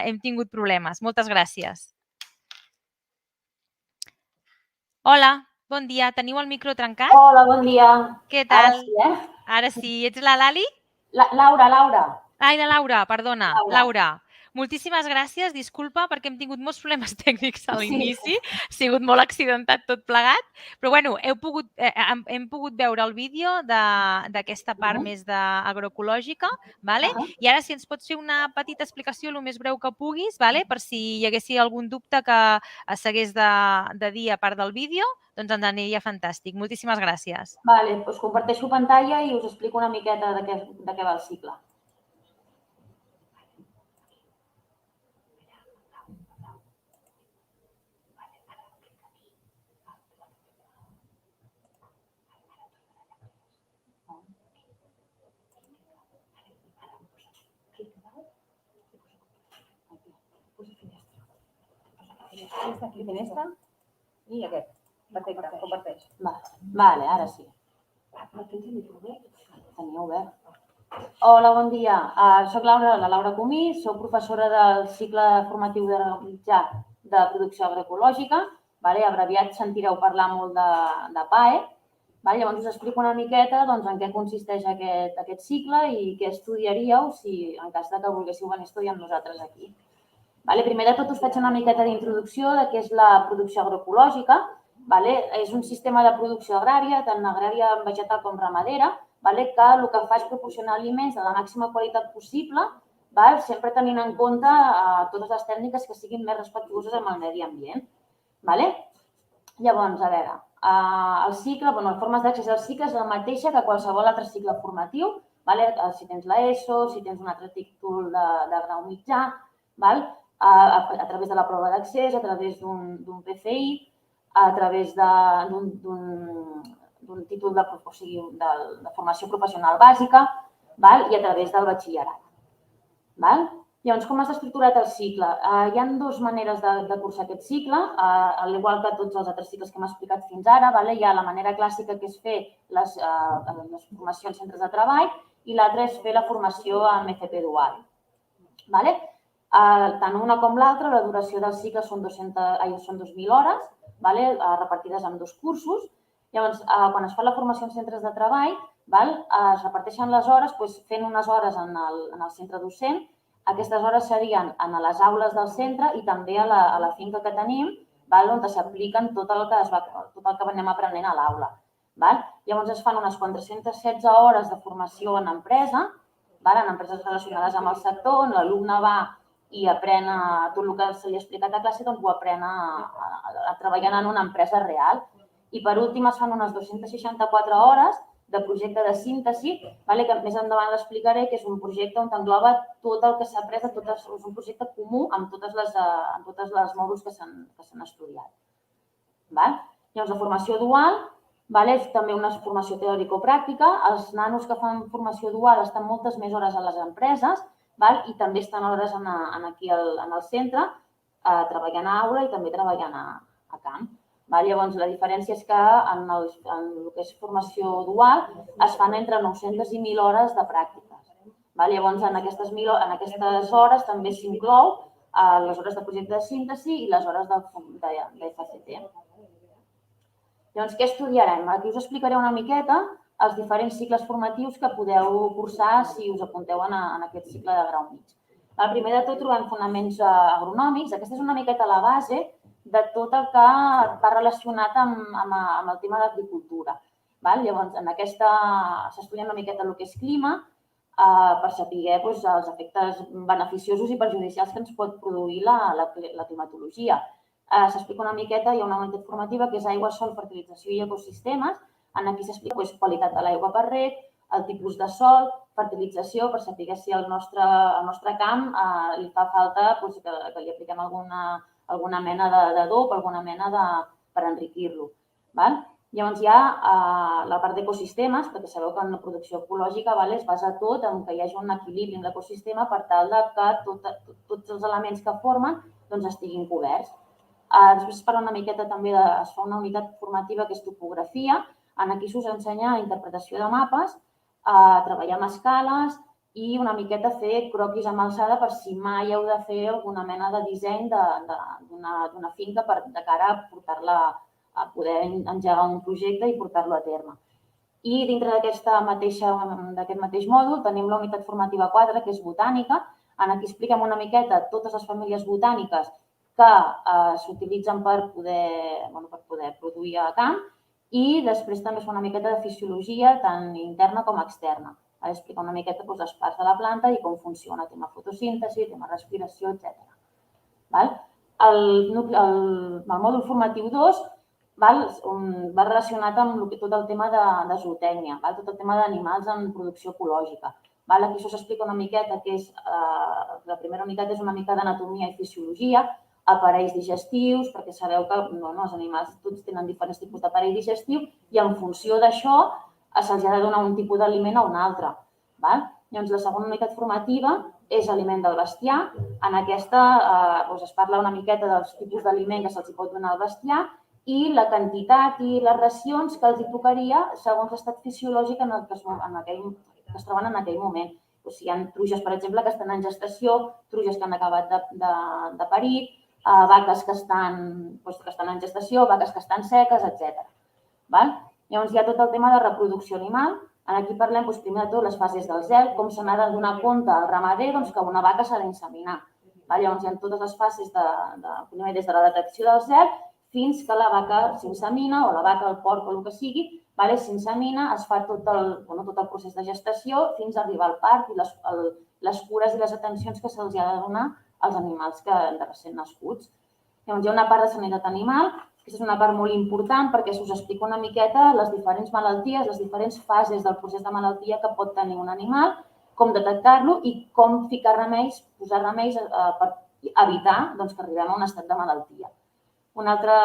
hem tingut problemes. Moltes gràcies. Hola, bon dia. Teniu el micro trencat? Hola, bon dia. Què tal? Ara sí, Ara sí. Ets la Lali? Laura. Ai, la Laura, perdona. Laura. Moltíssimes gràcies, disculpa, perquè hem tingut molts problemes tècnics a l'inici, ha sigut molt accidentat tot plegat, però bueno, hem pogut veure el vídeo d'aquesta part més d'agroecològica, i ara si ens pots fer una petita explicació el més breu que puguis, per si hi hagués algun dubte que s'hagués de dir a part del vídeo, doncs ens aniria fantàstic. Moltíssimes gràcies. Doncs comparteixo pantalla i us explico una miqueta de què va el cicle. Aquí finestra i aquest. Perfecte, comparteix. Vale, ara sí. Tenia obert. Hola, bon dia. Soc la Laura Comí, soc professora del cicle formatiu de grau mitjà de producció agroecològica. Abreviat sentireu parlar molt de PAE. Llavors us explico una miqueta en què consisteix aquest cicle i què estudiaríeu si en cas que volguéssiu venir a estudiar amb nosaltres aquí. Primer de tot us faig una miqueta d'introducció de què és la producció agroecològica. És un sistema de producció agrària, tant agrària vegetal com ramadera, que el que fa és proporcionar aliments de la màxima qualitat possible, sempre tenint en compte totes les tècniques que siguin més respectuoses amb el medi ambient. Llavors, a veure, el cicle, les formes d'accés al cicle és la mateixa que qualsevol altre cicle formatiu, si tens l'ESO, si tens un altre títol de grau mitjà, a través de la prova d'accés, a través d'un PFI, a través d'un títol de formació professional bàsica i a través del batxillerat. Llavors, com està estructurat el cicle? Hi ha dues maneres de cursar aquest cicle, al igual que tots els altres cicles que hem explicat fins ara. Hi ha la manera clàssica, que és fer les formacions en centres de treball, i l'altra és fer la formació amb FP dual. Tant una com l'altra, la duració del cicle són 2.000 hores, repartides en 2 cursos. Llavors, quan es fa la formació en centres de treball, es reparteixen les hores fent unes hores en el centre docent. Aquestes hores serien a les aules del centre i també a la finca que tenim, on s'apliquen tot el que anem aprenent a l'aula. Llavors es fan unes 416 hores de formació en empresa, en empreses relacionades amb el sector, on l'alumne va i aprèn tot el que se li ha explicat a classe, doncs ho aprèn treballant en una empresa real. I per últim es fan unes 264 hores de projecte de síntesi, que més endavant l'explicaré, que és un projecte on engloba tot el que s'ha après, és un projecte comú amb totes les mòduls que s'han estudiat. Llavors, la formació dual és també una formació teòrico-pràctica. Els nanos que fan formació dual estan moltes més hores a les empreses i també estan hores aquí al centre, treballant a aula i també treballant a camp. Llavors, la diferència és que en el que és formació dual es fan entre 900 i 1.000 hores de pràctiques. Llavors, en aquestes hores també s'inclou les hores de projecte de síntesi i les hores d'FCT. Llavors, què estudiarem? Aquí us explicaré una miqueta els diferents cicles formatius que podeu cursar si us apunteu en aquest cicle de grau mig. Primer de tot trobem fonaments agronòmics. Aquesta és una miqueta la base de tot el que va relacionat amb el tema d'agricultura. Llavors, en aquesta s'estudia una miqueta el que és clima per saber els efectes beneficiosos i perjudicials que ens pot produir la climatologia. S'explica una miqueta, hi ha una unitat formativa que és aigua, sol, fertilització i ecosistemes. Aquí s'explica qualitat de l'aigua per reg, el tipus de sol, fertilització, per saber si al nostre camp li fa falta que li apliquem alguna mena d'adob, alguna mena per enriquir-lo. Llavors hi ha la part d'ecosistemes, perquè sabeu que en la producció ecològica es basa tot en que hi hagi un equilibri en l'ecosistema per tal que tots els elements que formen estiguin coberts. Després es parla una miqueta també, es fa una unitat formativa que és topografia. Aquí s'us ensenya interpretació de mapes, treballar amb escales i una miqueta fer croquis amb alçada per si mai heu de fer alguna mena de disseny d'una finca de cara a portar-la a poder engegar un projecte i portar-lo a terme. I dintre d'aquest mateix mòdul tenim la unitat formativa 4, que és botànica. Aquí expliquem una miqueta totes les famílies botàniques que s'utilitzen per poder produir a camp i després també es fa una miqueta de fisiologia tant interna com externa. Explica una miqueta les parts de la planta i com funciona, tema fotosíntesi, tema respiració, etc. El mòdul formatiu 2 va relacionat amb tot el tema de zootècnia, tot el tema d'animals en producció ecològica. Aquí s'explica una miqueta que la primera unitat és una mica d'anatomia i fisiologia, aparells digestius, perquè sabeu que els animals tots tenen diferents tipus d'aparell digestiu i en funció d'això se'ls ha de donar un tipus d'aliment a un altre. Llavors, la segona unitat formativa és aliment del bestiar. En aquesta es parla una miqueta dels tipus d'aliment que se'ls pot donar al bestiar i la quantitat i les racions que els tocaria segons l'estat fisiològic en el que es troben en aquell moment. Hi ha truges, per exemple, que estan en gestació, truges que han acabat de parir, vaques que estan en gestació, vaques que estan seques, etc. Llavors hi ha tot el tema de reproducció animal. Aquí parlem primer de tot les fases del zel, com se n'ha de donar compte al ramader que una vaca s'ha d'inseminar. Llavors hi ha totes les fases primer des de la detecció del zel fins que la vaca s'insemina o la vaca, el porc o el que sigui, s'insemina, es fa tot el procés de gestació fins a arribar al part i les cures i les atencions que se'ls ha de donar als animals de recent nascuts. Llavors hi ha una part de sanitat animal, que és una part molt important perquè us explica una miqueta les diferents malalties, les diferents fases del procés de malaltia que pot tenir un animal, com detectar-lo i com ficar remeis, posar remeis per evitar que arribem a un estat de malaltia. Una altra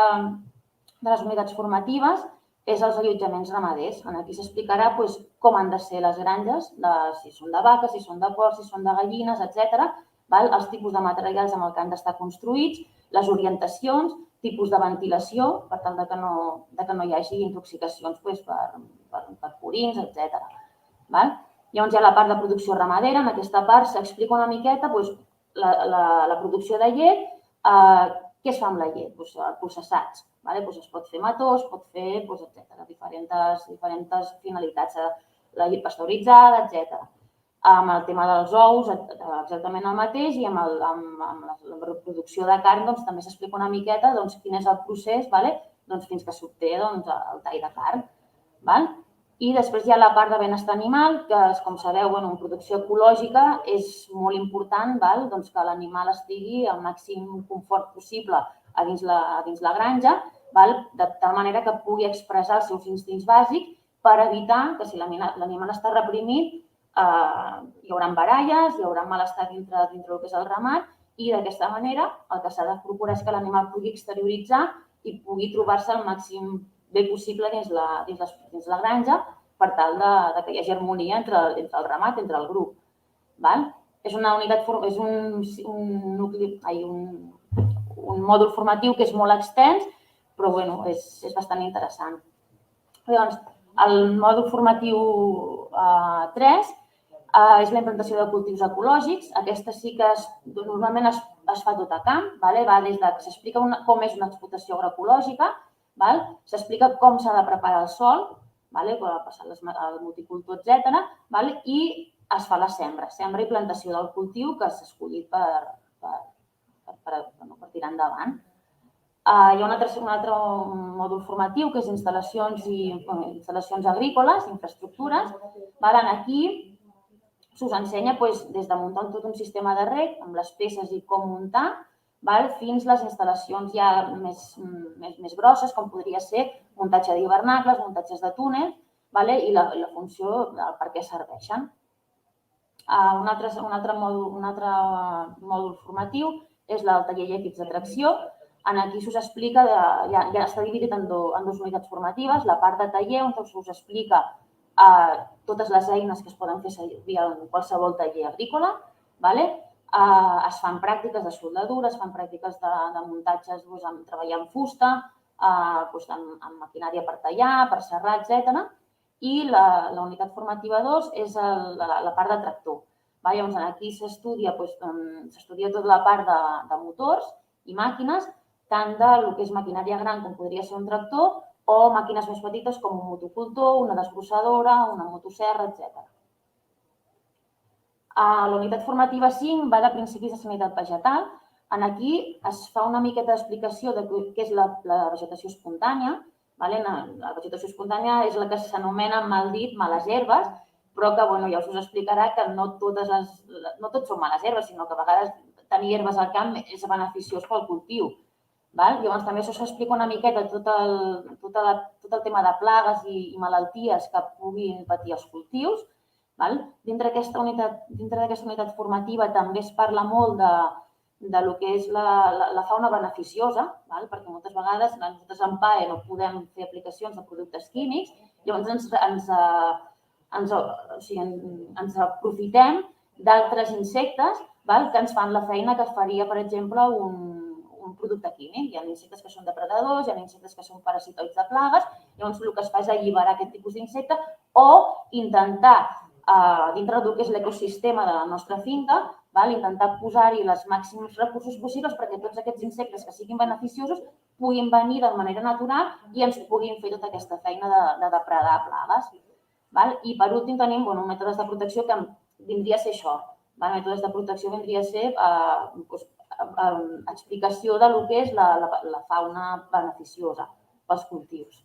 de les unitats formatives és els allotjaments ramaders. Aquí s'explicarà com han de ser les granges, si són de vaques, si són de porcs, si són de gallines, etc. Els tipus de materials amb què han d'estar construïts, les orientacions, tipus de ventilació, per tal que no hi hagi intoxicacions per purins, etc. Llavors hi ha la part de producció ramadera. En aquesta part s'explica una miqueta la producció de llet, què es fa amb la llet? Processats. Es pot fer mató, es pot fer, etc. Diferents finalitats. La llet pasteuritzada, etc. Amb el tema dels ous, exactament el mateix, i amb la reproducció de carn també s'explica una miqueta quin és el procés fins que s'obté el tall de carn. I després hi ha la part de benestar animal, que, com sabeu, en producció ecològica és molt important que l'animal estigui al màxim confort possible a dins la granja, de tal manera que pugui expressar els seus instints bàsics per evitar que si l'animal està reprimit hi haurà baralles, hi haurà malestar dintre del que és el ramat i d'aquesta manera el que s'ha de procurar és que l'animal pugui exterioritzar i pugui trobar-se el màxim bé possible dins la granja per tal que hi hagi harmonia entre el ramat, entre el grup. És una unitat, és un mòdul formatiu que és molt extens, però és bastant interessant. Llavors, el mòdul formatiu 3 és la implantació de cultius ecològics. Aquesta sí que normalment es fa tot a camp, s'explica com és una explotació agroecològica, s'explica com s'ha de preparar el sòl, passar el multicultor, etc. I es fa la sembra i plantació del cultiu que s'ha escollit per tirar endavant. Hi ha un altre mòdul formatiu que és instal·lacions agrícoles, infraestructures. Aquí s'us ensenya des de muntar tot un sistema de reg amb les peces i com muntar fins a les instal·lacions ja més grosses, com podria ser muntatge d'hivernacles, muntatges de túnels i la funció per què serveixen. Un altre mòdul formatiu és el taller i equips de tracció. Aquí s'us explica, ja està dividit en dues unitats formatives, la part de taller on s'us explica totes les eines que es poden fer servir en qualsevol taller agrícola. Es fan pràctiques de soldadura, es fan pràctiques de muntatges, treballar amb fusta, amb maquinària per tallar, per serrar, etc. I la unitat formativa 2 és la part de tractor. Llavors, aquí s'estudia tota la part de motors i màquines, tant del que és maquinària gran, com podria ser un tractor, o màquines més petites com un motocultor, una desbrossadora, una motosserra, etc. La unitat formativa 5 va de principis de sanitat vegetal. Aquí es fa una miqueta d'explicació de què és la vegetació espontània. La vegetació espontània és la que s'anomena mal dit males herbes, però que ja us explicarà que no tot són males herbes, sinó que a vegades tenir herbes al camp és beneficiós pel cultiu. Llavors també s'explica una miqueta tot el tema de plagues i malalties que puguin patir els cultius. Dintre d'aquesta unitat formativa també es parla molt del que és la fauna beneficiosa, perquè moltes vegades nosaltres en PAE no podem fer aplicacions de productes químics, llavors ens aprofitem d'altres insectes que ens fan la feina que faria, per exemple, un producte químic. Hi ha insectes que són depredadors, hi ha insectes que són parasitoids de plagues, llavors el que es fa és alliberar aquest tipus d'insecte o intentar, dintre del que és l'ecosistema de la nostra finca, intentar posar-hi els màxims recursos possibles perquè tots aquests insectes que siguin beneficiosos puguin venir de manera natural i ens puguin fer tota aquesta feina de depredar plagues. I per últim tenim mètodes de protecció que vindria a ser això. Mètodes de protecció vindria a ser explicació del que és la fauna beneficiosa pels cultius.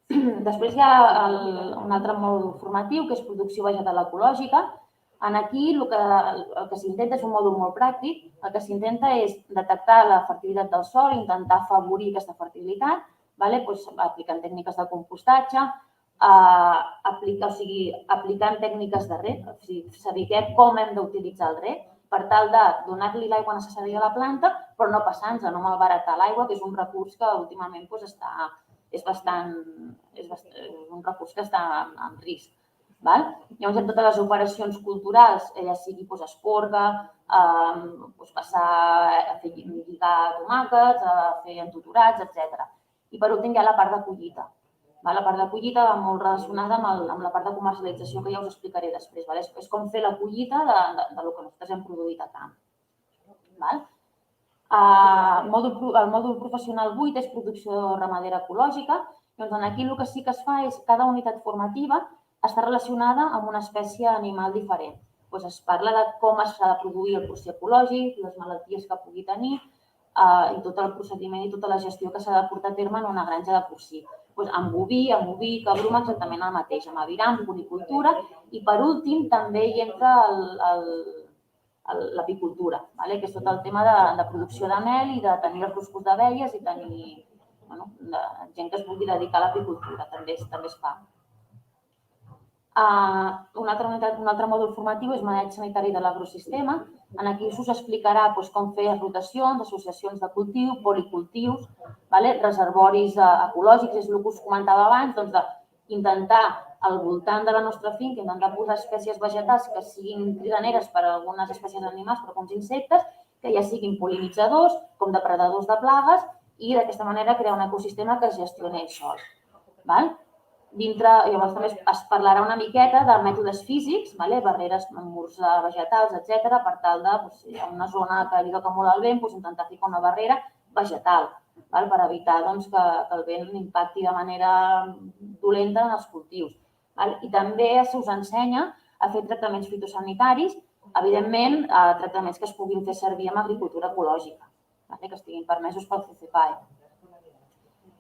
Després hi ha un altre mòdul formatiu que és producció vegetal ecològica. Aquí el que s'intenta és un mòdul molt pràctic. El que s'intenta és detectar la fertilitat del sòl, intentar afavorir aquesta fertilitat, aplicant tècniques de compostatge, aplicant tècniques de reg, saber com hem d'utilitzar el reg, per tal de donar-li l'aigua necessària a la planta, però no passar-nos, no malbaratar l'aigua, que és un recurs que últimament és un recurs que està en risc. Llavors, hi ha totes les operacions culturals, ja sigui esporga, passar a fer lligar tomàquets, a fer entutorats, etc. I per últim hi ha la part de collita. La part de collita va molt relacionada amb la part de comercialització que ja us explicaré després. És com fer la collita del que nosaltres hem produït a camp. El mòdul professional 8 és producció ramadera ecològica. Doncs aquí el que sí que es fa és cada unitat formativa està relacionada amb una espècie animal diferent. Es parla de com s'ha de produir el porcí ecològic, les malalties que pugui tenir i tot el procediment i tota la gestió que s'ha de portar a terme en una granja de porcí. Amb boví, cabruma, exactament el mateix, amb aviram, bonicultura i per últim també hi entra l'apicultura, que és tot el tema de producció de mel i de tenir els ruscos d'abelles i tenir gent que es vulgui dedicar a l'apicultura, també es fa. Un altre mòdul formatiu és maneig sanitari de l'agrosistema. Aquí us explicarà com fer rotacions, associacions de cultiu, policultius, reservoris ecològics, és el que us comentava abans, d'intentar al voltant de la nostra finca, intentar posar espècies vegetals que siguin cridaneres per a algunes espècies animals, per a alguns insectes, que ja siguin pol·linitzadors, com depredadors de plagues, i d'aquesta manera crear un ecosistema que es gestioni ell sol. Llavors també es parlarà una miqueta de mètodes físics, barreres amb murs vegetals, etc., per tal de, en una zona que li toca molt el vent, intentar ficar una barrera vegetal, per evitar que el vent impacti de manera dolenta en els cultius. I també s'us ensenya a fer tractaments fitosanitaris, evidentment, tractaments que es puguin fer servir en agricultura ecològica, que estiguin permesos pel CCPAE.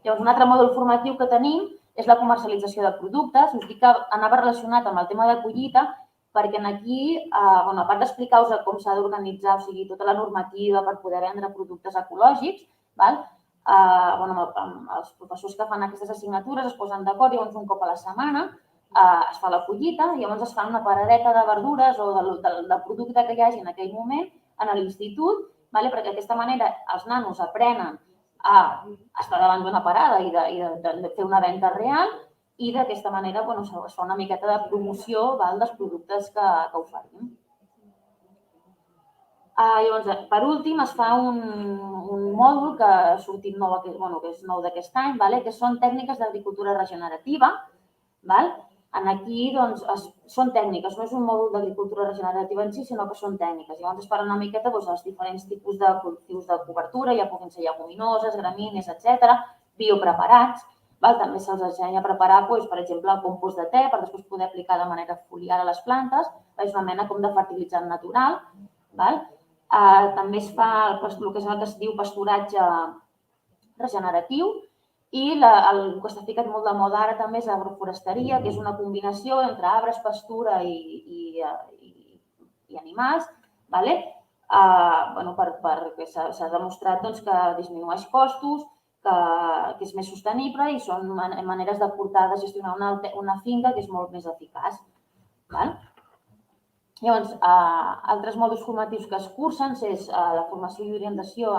Llavors, un altre mòdul formatiu que tenim és la comercialització de productes. Us dic que anava relacionat amb el tema de collita perquè aquí, a part d'explicar-vos com s'ha d'organitzar, o sigui, tota la normativa per poder vendre productes ecològics, els professors que fan aquestes assignatures es posen d'acord, llavors un cop a la setmana es fa la collita, llavors es fa una paradeta de verdures o del producte que hi hagi en aquell moment a l'institut, perquè d'aquesta manera els nanos aprenen a estar davant d'una parada i de fer una venda real i d'aquesta manera es fa una miqueta de promoció dels productes que oferim. Llavors, per últim, es fa un mòdul que ha sortit nou, que és nou d'aquest any, que són tècniques d'agricultura regenerativa. Aquí són tècniques, no és un mòdul d'agricultura regenerativa en si, sinó que són tècniques. Llavors es parla una miqueta dels diferents tipus de cultius de cobertura, ja puguin ser lleguminoses, gramínies, etc., biopreparats. També se'ls ensenya a preparar, per exemple, el compost de te per després poder aplicar de manera foliar a les plantes. És una mena com de fertilitzant natural. També es fa el que es diu pasturatge regeneratiu i el que està ficat molt de moda ara també és l'agroforesteria, que és una combinació entre arbres, pastura i animals, perquè s'ha demostrat que disminueix costos, que és més sostenible i són maneres de gestionar una finca que és molt més eficaç. Llavors, altres mòduls formatius que es cursen és la formació i orientació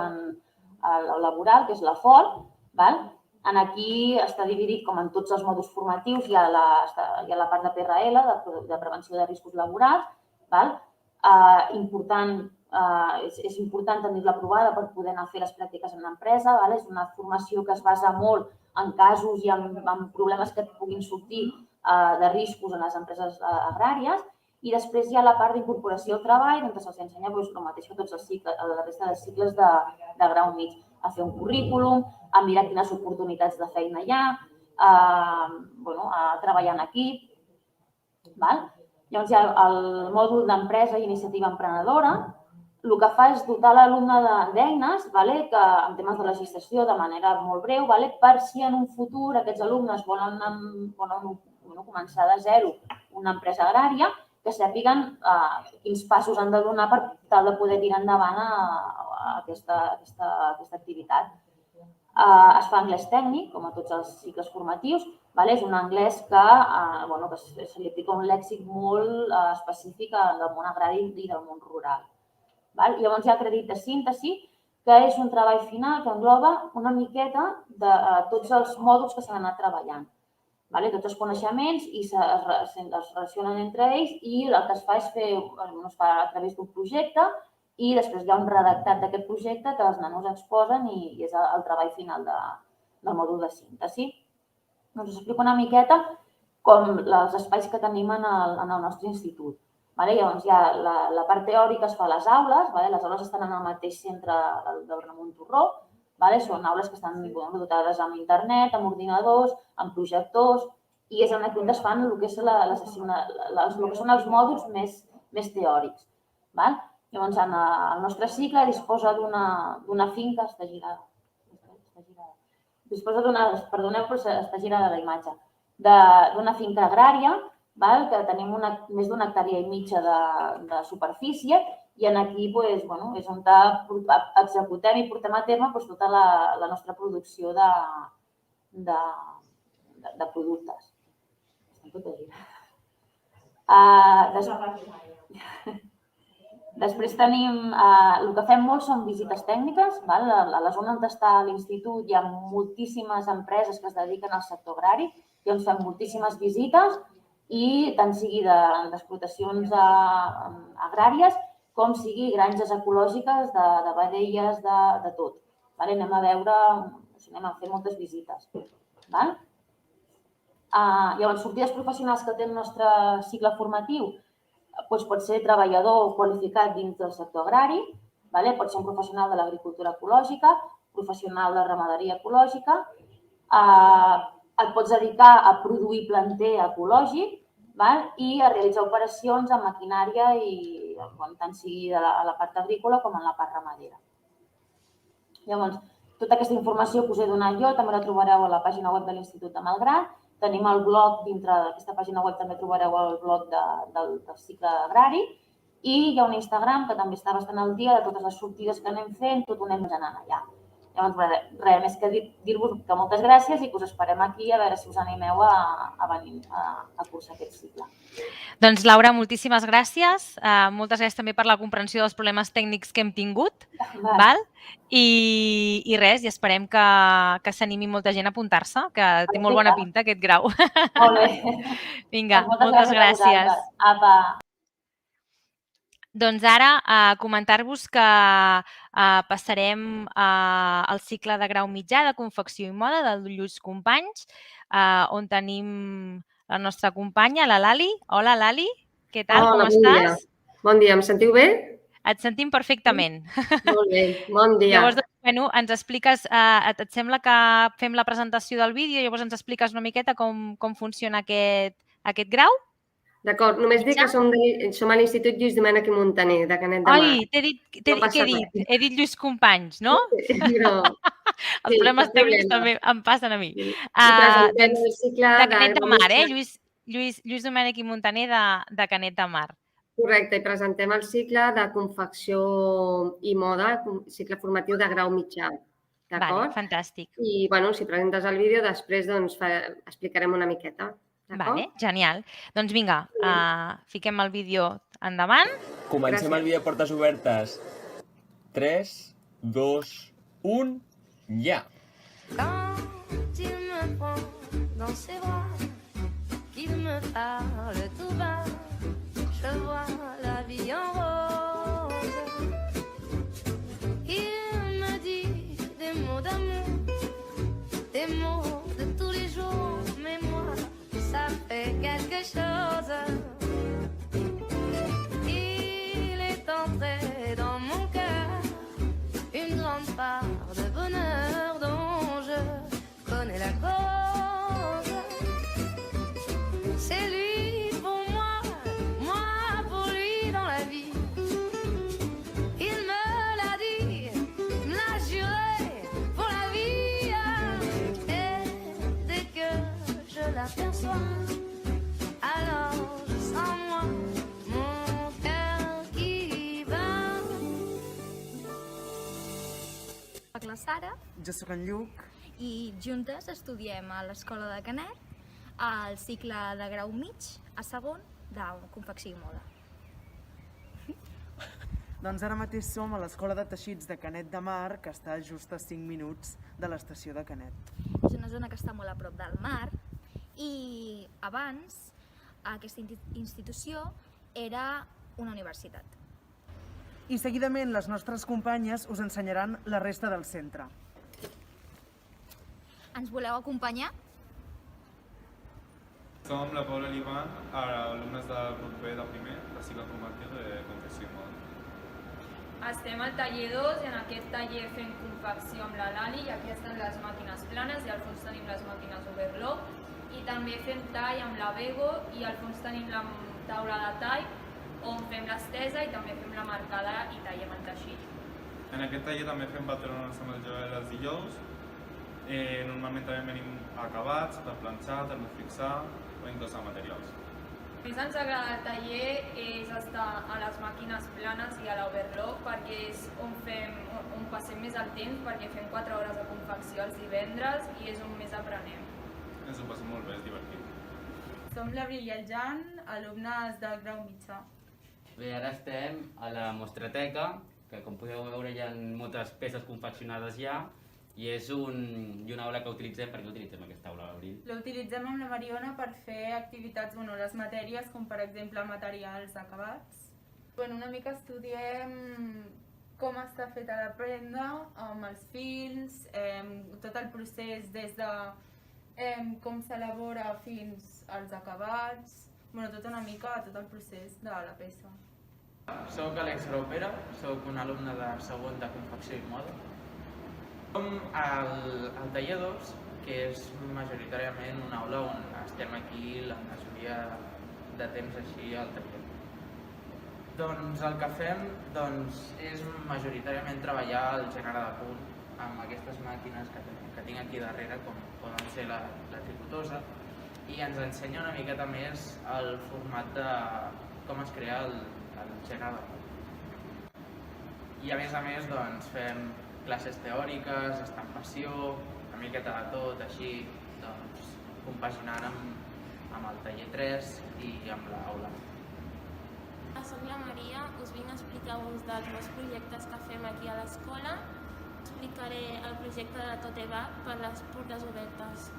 laboral, que és la FOL. Aquí està dividit, com en tots els mòduls formatius, hi ha la part de PRL, de prevenció de riscos laborals. És important tenir-la aprovada per poder anar a fer les pràctiques en l'empresa. És una formació que es basa molt en casos i en problemes que puguin sortir de riscos en les empreses agràries. I després hi ha la part d'incorporació al treball, on se'ls ensenya el mateix que tots la resta de cicles de grau mig, a fer un currículum, a mirar quines oportunitats de feina hi ha, a treballar en equip. Llavors hi ha el mòdul d'empresa i iniciativa emprenedora. El que fa és dotar l'alumne d'eines en temes de legislació de manera molt breu, per si en un futur aquests alumnes volen començar de zero una empresa agrària, que sàpiguen quins passos han de donar per tal de poder tirar endavant aquesta activitat. Es fa anglès tècnic, com a tots els cicles formatius. És un anglès que se li aplica un lèxic molt específic del món agrari i del món rural. Llavors hi ha el crèdit de síntesi, que és un treball final que engloba una miqueta de tots els mòduls que s'han anat treballant. Tots els coneixements i es relacionen entre ells i el que es fa és a través d'un projecte i després hi ha un redactat d'aquest projecte que els nanos exposen i és el treball final del mòdul de síntesi. us explico una miqueta com els espais que tenim en el nostre institut. Llavors, la part teòrica es fa a les aules, les aules estan en el mateix centre del Ramon Turró, són aules que estan dotades amb internet, amb ordinadors, amb projectors, i és on es fan el que són els mòduls més teòrics. Llavors, el nostre cicle disposa d'una finca, està girada, perdoneu, però està girada la imatge, d'una finca agrària, que tenim més d'una hectàrea i mitja de superfície, i aquí és on executem i portem a terme tota la nostra producció de productes. Després tenim, el que fem molt són visites tècniques. A la zona on està l'institut hi ha moltíssimes empreses que es dediquen al sector agrari i on fem moltíssimes visites, i tant sigui d'explotacions agràries com sigui granges ecològiques, de vedelles, de tot. Anem a veure, anem a fer moltes visites. Llavors, sortides professionals que té el nostre cicle formatiu pot ser treballador qualificat dins del sector agrari, pot ser un professional de l'agricultura ecològica, professional de ramaderia ecològica, et pots dedicar a produir planter ecològic i a realitzar operacions amb maquinària, tant sigui a la part agrícola com a la part ramadera. Llavors, tota aquesta informació que us he donat jo també la trobareu a la pàgina web de l'Institut de Malgrat. Tenim el blog, dintre d'aquesta pàgina web també trobareu el blog del cicle agrari, i hi ha un Instagram que també està bastant al dia de totes les sortides que anem fent, tot ho anem anant allà. Llavors, res més que dir-vos que moltes gràcies i que us esperem aquí a veure si us animeu a venir a cursar aquest cicle. Doncs, Laura, moltíssimes gràcies. Moltes gràcies també per la comprensió dels problemes tècnics que hem tingut. I res, i esperem que s'animi molta gent a apuntar-se, que té molt bona pinta aquest grau. Molt bé. Vinga, moltes gràcies. Apa. Doncs ara comentar-vos que passarem al cicle de grau mitjà de confecció i moda del Lluís Companys, on tenim la nostra companya, la Lali. Hola, Lali, què tal? Com estàs? Bon dia, em sentiu bé? Et sentim perfectament. Molt bé, bon dia. Llavors, ens expliques, et sembla que fem la presentació del vídeo, llavors ens expliques una miqueta com funciona aquest grau? D'acord, només dir que som a l'Institut Lluís Domènech i Muntaner, de Canet de Mar. Ai, què he dit? He dit Lluís Companys, no? No. Els problemes tècnics també em passen a mi. De Canet de Mar, Lluís Domènech i Muntaner de Canet de Mar. Correcte, i presentem el cicle de confecció i moda, cicle formatiu de grau mitjà. D'acord? Fantàstic. I, si presentes el vídeo, després explicarem una miqueta. Vale, genial. Doncs vinga, fiquem el vídeo endavant. Comencem el vídeo a portes obertes. 3, 2, 1, ja! Quand il me prend dans ses bras, qu'il me parle tout bas, je vois la vie en rose. Il me dit des mots d'amour, des mots de tous les jours, mais moi, ça fait quelque chose. Il est entré dans mon cœur une grande part de bonheur dont je connais la cause. C'est lui pour moi, moi pour lui dans la vie. Il me l'a dit, me l'a juré pour la vie. Et dès que je l'aperçois, alors je sens moi mon cœur qui bat. Soc la Sara. Jo soc en Lluc. I juntes estudiem a l'Escola de Canet al cicle de grau mig a segon de confecció i moda. Doncs ara mateix som a l'Escola de Teixits de Canet de Mar, que està just a 5 minuts de l'estació de Canet. És una zona que està molt a prop del mar i abans aquesta institució era una universitat. I seguidament les nostres companyes us ensenyaran la resta del centre. Ens voleu acompanyar? Som la Paula i l'Ivan, alumnes del grup B de primer, de cicle formatiu de confecció i moda. Estem al taller 2 i en aquest taller fem confecció amb la Lali i aquí estan les màquines planes i al fons tenim les màquines overlock i també fem tall amb la Bego i al fons tenim la taula de tall on fem l'estesa i també fem la marcada i tallem el teixit. En aquest taller també fem patrons amb el Joel els dijous. Normalment també venim acabats, per planxar, termofixar o inclús a materials. El que més ens agrada al taller és estar a les màquines planes i a l'overlock perquè és on passem més el temps perquè fem 4 hores de confecció els divendres i és on més aprenem. Ens ho passem molt bé, és divertit. Som l'Abril i el Jan, alumnes del grau mitjà. Bé, ara estem a la mostrateca, que com podeu veure hi ha moltes peces confeccionades ja, i és una aula que utilitzem. Per què utilitzem aquesta aula, Abril? L'utilitzem amb la Mariona per fer activitats, les matèries, com per exemple materials acabats. Una mica estudiem com està feta la prenda, amb els fils, tot el procés des de com s'elabora fins als acabats, tot una mica tot el procés de la peça. Soc Àlex Graupera, soc un alumne de segon de confecció i moda. Som al taller 2, que és majoritàriament una aula on estem aquí la majoria de temps així al taller. Doncs el que fem és majoritàriament treballar el gènere de punt amb aquestes màquines que tinc aquí darrere, com poden ser la tricotosa, i ens ensenya una miqueta més el format de com es crea el gènere de punt. I a més fem classes teòriques, estampació, una miqueta de tot, així, compaginant amb el taller 3 i amb l'aula. Soc la Maria, us vinc a explicar uns dels meus projectes que fem aquí a l'escola. Explicaré el projecte de la tote bag per les portes obertes.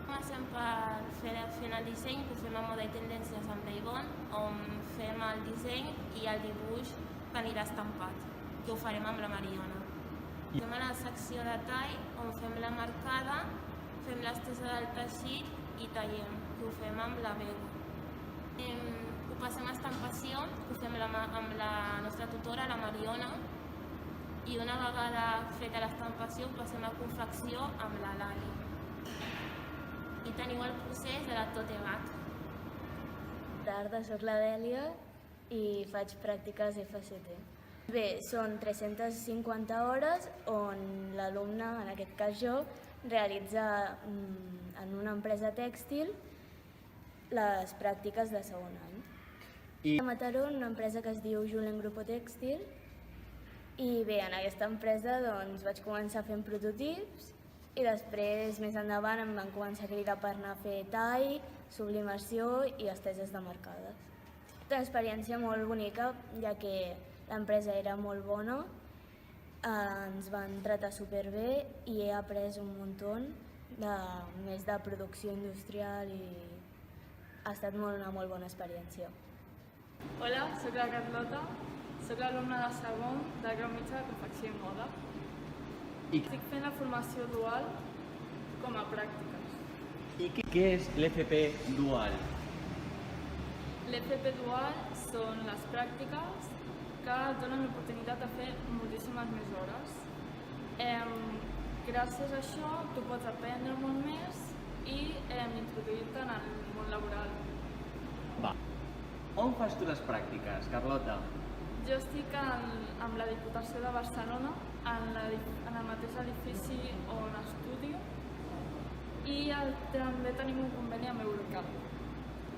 Comencem fent el disseny, que ho fem a moda i tendències amb Daygon, on fem el disseny i el dibuix que anirà estampat, que ho farem amb la Mariona. Fem a la secció de tall, on fem la marcada, fem l'estesa del teixit i tallem, que ho fem amb la Bego. Ho passem a estampació, que ho fem amb la nostra tutora, la Mariona, i una vegada feta l'estampació ho passem a confecció amb la Lali. I teniu el procés de la tote bag. Tarda, soc la Dèlia i faig pràctiques FCT. Bé, són 350 hores on l'alumne, en aquest cas jo, realitza en una empresa tèxtil les pràctiques de segon any. A Mataró, una empresa que es diu Julen Grupo Tèxtil, i bé, en aquesta empresa vaig començar fent prototips i després, més endavant, em van començar a cridar per anar a fer tall, sublimació i esteses de marcades. Una experiència molt bonica, ja que l'empresa era molt bona, ens van tratar superbé i he après un muntó més de producció industrial i ha estat una molt bona experiència. Hola, soc la Carlota, soc l'alumna de segon del grau mitjà de confecció i moda. Estic fent la formació dual com a pràctiques. I què és l'FP dual? L'FP dual són les pràctiques que et donen l'oportunitat de fer moltíssimes més hores. Gràcies a això tu pots aprendre molt més i introduir-te en el món laboral. Va. On fas tu les pràctiques, Carlota? Jo estic amb la Diputació de Barcelona, en el mateix edifici on estudio, i també tenim un conveni amb Eurocal.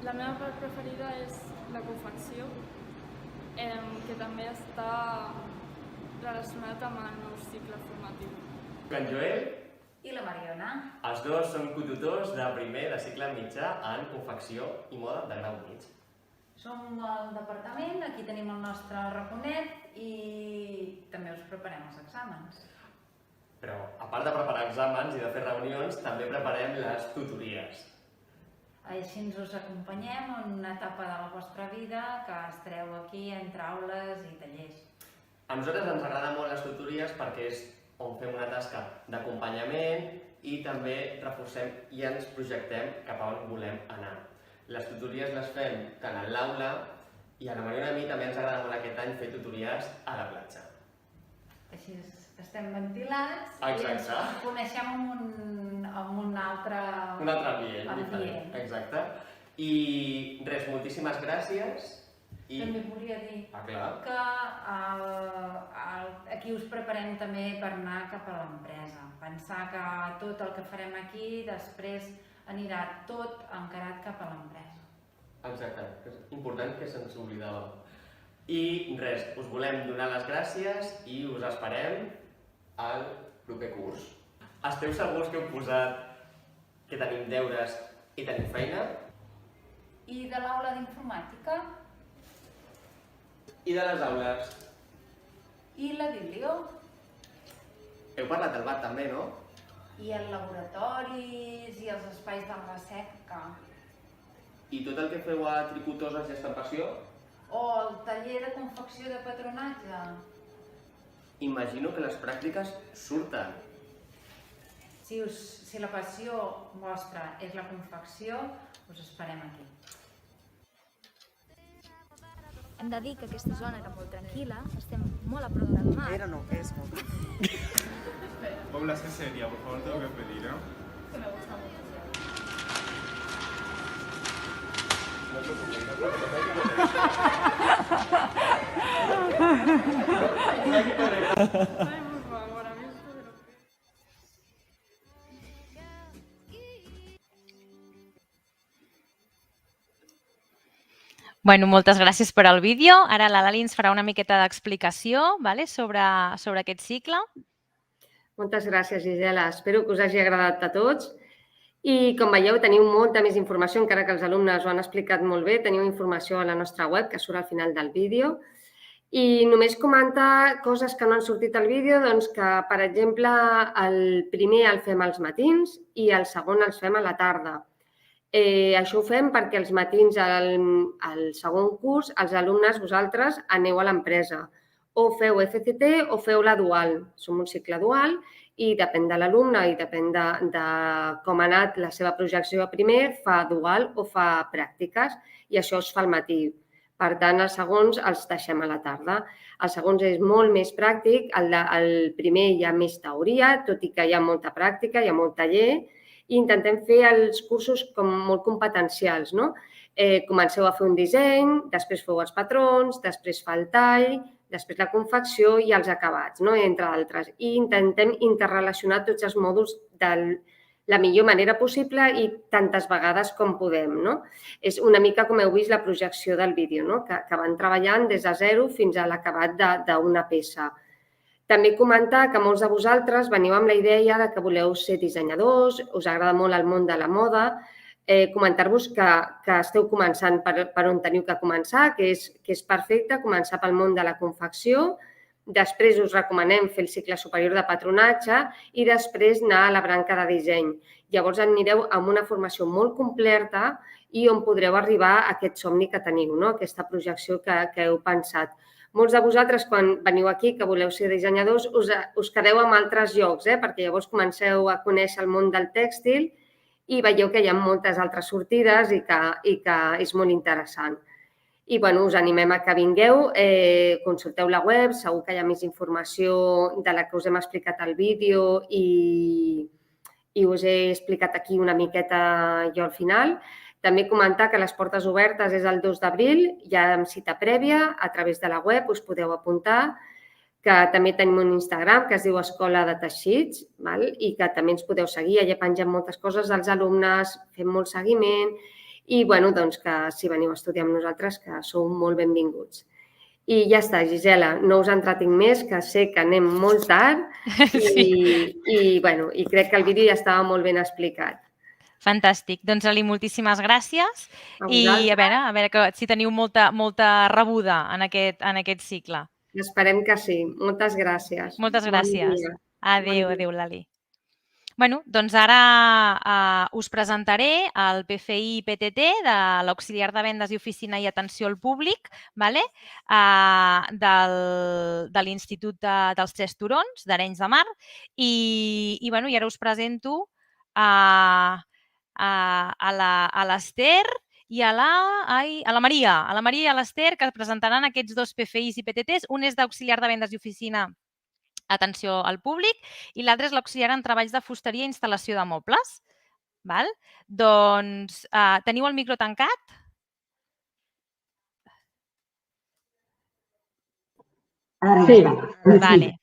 La meva part preferida és la confecció, que també està relacionat amb el meu cicle formatiu. En Joel i la Mariona. Els dos són cotutors de primer de cicle mitjà en confecció i moda de grau mig. Som al departament, aquí tenim el nostre raconet i també us preparem els exàmens. Però, a part de preparar exàmens i de fer reunions, també preparem les tutories. Així ens us acompanyem en una etapa de la vostra vida que estareu aquí entre aules i tallers. A nosaltres ens agraden molt les tutories perquè és on fem una tasca d'acompanyament i també reforcem i ens projectem cap a on volem anar. Les tutories les fem tant a l'aula i a la Mariona i a mi també ens agrada molt aquest any fer tutories a la platja. Així estem ventilats i ens coneixem amb un altre ambient diferent. Exacte. I res, moltíssimes gràcies. També volia dir que aquí us preparem també per anar cap a l'empresa. Pensar que tot el que farem aquí després anirà tot encarat cap a l'empresa. Exacte, és important que se'ns oblidava. I res, us volem donar les gràcies i us esperem al proper curs. Esteu segurs que heu posat que tenim deures i tenim feina? I de l'aula d'informàtica? I de les aules? I la biblio? Heu parlat del BAT també, no? I els laboratoris i els espais de recerca. I tot el que feu a Tricotoses i Estampació? O el taller de confecció de patronatge. Imagino que les pràctiques surten. Si la passió vostra és la confecció, us esperem aquí. Hem de dir que aquesta zona era molt tranquil·la, estem molt a prop del mar. Era no, és molt tranquil·la. Población seria, por favor, tengo que pedir, ¿no? Que me gusta mucho. Bueno, moltes gràcies per al vídeo. Ara la Lali ens farà una miqueta d'explicació sobre aquest cicle. Moltes gràcies, Gisela. Espero que us hagi agradat a tots. I, com veieu, teniu molta més informació, encara que els alumnes ho han explicat molt bé. Teniu informació a la nostra web, que surt al final del vídeo. I només comentar coses que no han sortit al vídeo, doncs que, per exemple, el primer el fem als matins i el segon els fem a la tarda. Això ho fem perquè els matins al segon curs els alumnes, vosaltres, aneu a l'empresa. O feu FCT o feu la dual. Som un cicle dual i depèn de l'alumne i depèn de com ha anat la seva projecció a primer, fa dual o fa pràctiques i això es fa al matí. Per tant, els segons els deixem a la tarda. El segons és molt més pràctic, el primer hi ha més teoria, tot i que hi ha molta pràctica, hi ha molt taller, i intentem fer els cursos com molt competencials, no? Comenceu a fer un disseny, després feu els patrons, després fa el tall, després la confecció i els acabats, entre d'altres. I intentem interrelacionar tots els mòduls de la millor manera possible i tantes vegades com podem. És una mica com heu vist la projecció del vídeo, que van treballant des de zero fins a l'acabat d'una peça. També comentar que molts de vosaltres veniu amb la idea que voleu ser dissenyadors, us agrada molt el món de la moda, comentar-vos que esteu començant per on teniu que començar, que és perfecte començar pel món de la confecció, després us recomanem fer el cicle superior de patronatge i després anar a la branca de disseny. Llavors anireu amb una formació molt completa i on podreu arribar a aquest somni que teniu, aquesta projecció que heu pensat. Molts de vosaltres, quan veniu aquí, que voleu ser dissenyadors, us quedeu amb altres llocs, perquè llavors comenceu a conèixer el món del tèxtil i veieu que hi ha moltes altres sortides i que és molt interessant. I us animem a que vingueu, consulteu la web, segur que hi ha més informació de la que us hem explicat al vídeo i us he explicat aquí una miqueta jo al final. També comentar que les portes obertes és el 2 d'abril, ja amb cita prèvia, a través de la web us podeu apuntar, que també tenim un Instagram que es diu Escola de Teixits i que també ens podeu seguir, allà pengem moltes coses dels alumnes, fem molt seguiment i que si veniu a estudiar amb nosaltres que sou molt benvinguts. I ja està, Gisela, no us entretinc més, que sé que anem molt tard i crec que el vídeo ja estava molt ben explicat. Fantàstic. Doncs, Ali, moltíssimes gràcies i a veure si teniu molta rebuda en aquest cicle. Esperem que sí. Moltes gràcies. Moltes gràcies. Adéu, Lali. Doncs ara us presentaré el PFI-PTT de l'Auxiliar de Vendes i Oficina i Atenció al Públic de l'Institut dels Tres Turons d'Arenys de Mar i ara us presento a l'Ester i a la Maria i a l'Ester, que presentaran aquests dos PFIs i PTTs. Un és d'auxiliar de vendes i oficina, atenció al públic, i l'altre és l'auxiliar en treballs de fusteria i instal·lació de mobles. Doncs teniu el micro tancat? Sí.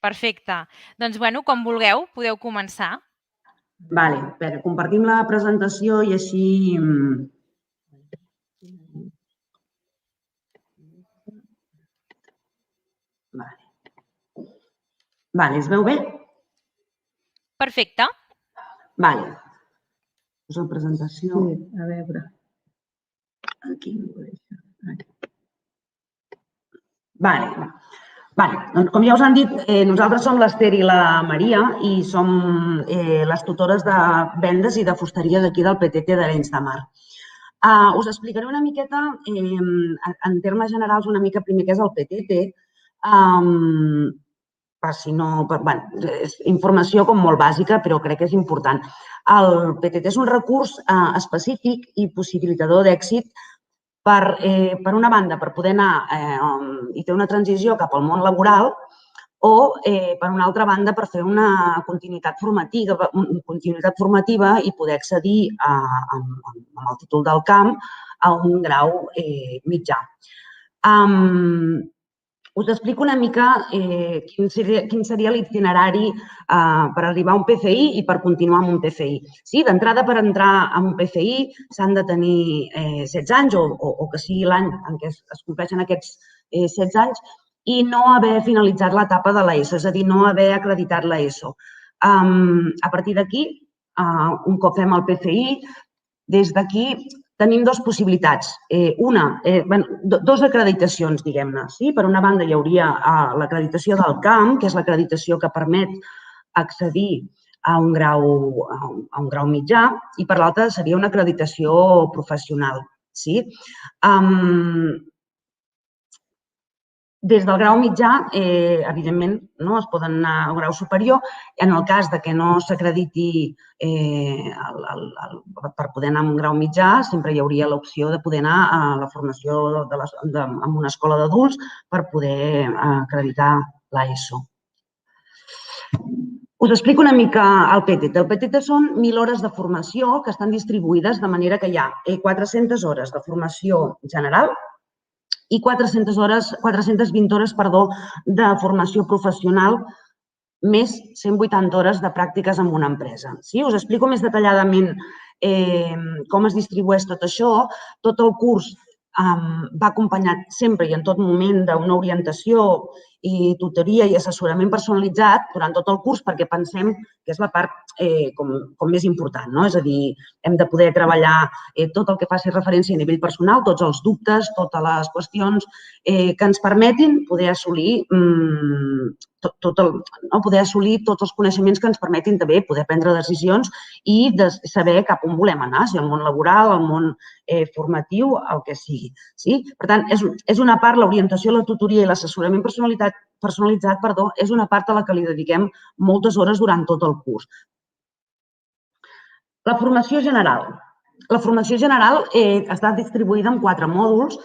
Perfecte. Doncs, quan vulgueu, podeu començar. Compartim la presentació i així... Es veu bé? Perfecte. Poso presentació. A veure. Aquí. Com ja us han dit, nosaltres som l'Ester i la Maria i som les tutores de vendes i de fusteria d'aquí del PTT d'Arenys de Mar. Us explicaré una miqueta, en termes generals, una mica primer què és el PTT. És informació com molt bàsica, però crec que és important. El PTT és un recurs específic i possibilitador d'èxit per una banda, per poder anar i fer una transició cap al món laboral o, per una altra banda, per fer una continuïtat formativa i poder accedir amb el títol del camp a un grau mitjà. Us explico una mica quin seria l'itinerari per arribar a un PFI i per continuar amb un PFI. D'entrada, per entrar en un PFI s'han de tenir 16 anys o que sigui l'any en què es compleixen aquests 16 anys i no haver finalitzat l'etapa de l'ESO, és a dir, no haver acreditat l'ESO. A partir d'aquí, un cop fem el PFI, des d'aquí tenim dues possibilitats. Dues acreditacions, diguem-ne. Per una banda, hi hauria l'acreditació del camp, que és l'acreditació que permet accedir a un grau mitjà, i per l'altra seria una acreditació professional. Des del grau mitjà, evidentment, es poden anar a un grau superior. En el cas que no s'acrediti per poder anar a un grau mitjà, sempre hi hauria l'opció de poder anar a la formació en una escola d'adults per poder acreditar l'ESO. Us explico una mica el PTT. El PTT són 1.000 hores de formació que estan distribuïdes de manera que hi ha 400 hores de formació general i 420 hores de formació professional més 180 hores de pràctiques en una empresa. Us explico més detalladament com es distribueix tot això. Tot el curs va acompanyat sempre i en tot moment d'una orientació i tutoria i assessorament personalitzat durant tot el curs perquè pensem que és la part com més important. És a dir, hem de poder treballar tot el que faci referència a nivell personal, tots els dubtes, totes les qüestions que ens permetin poder assolir tots els coneixements que ens permetin també poder prendre decisions i saber cap on volem anar, si al món laboral, al món formatiu, el que sigui. Per tant, és una part, l'orientació, la tutoria i l'assessorament personalitzat, és una part a la que li dediquem moltes hores durant tot el curs. La formació general. La formació general està distribuïda en 4 mòduls.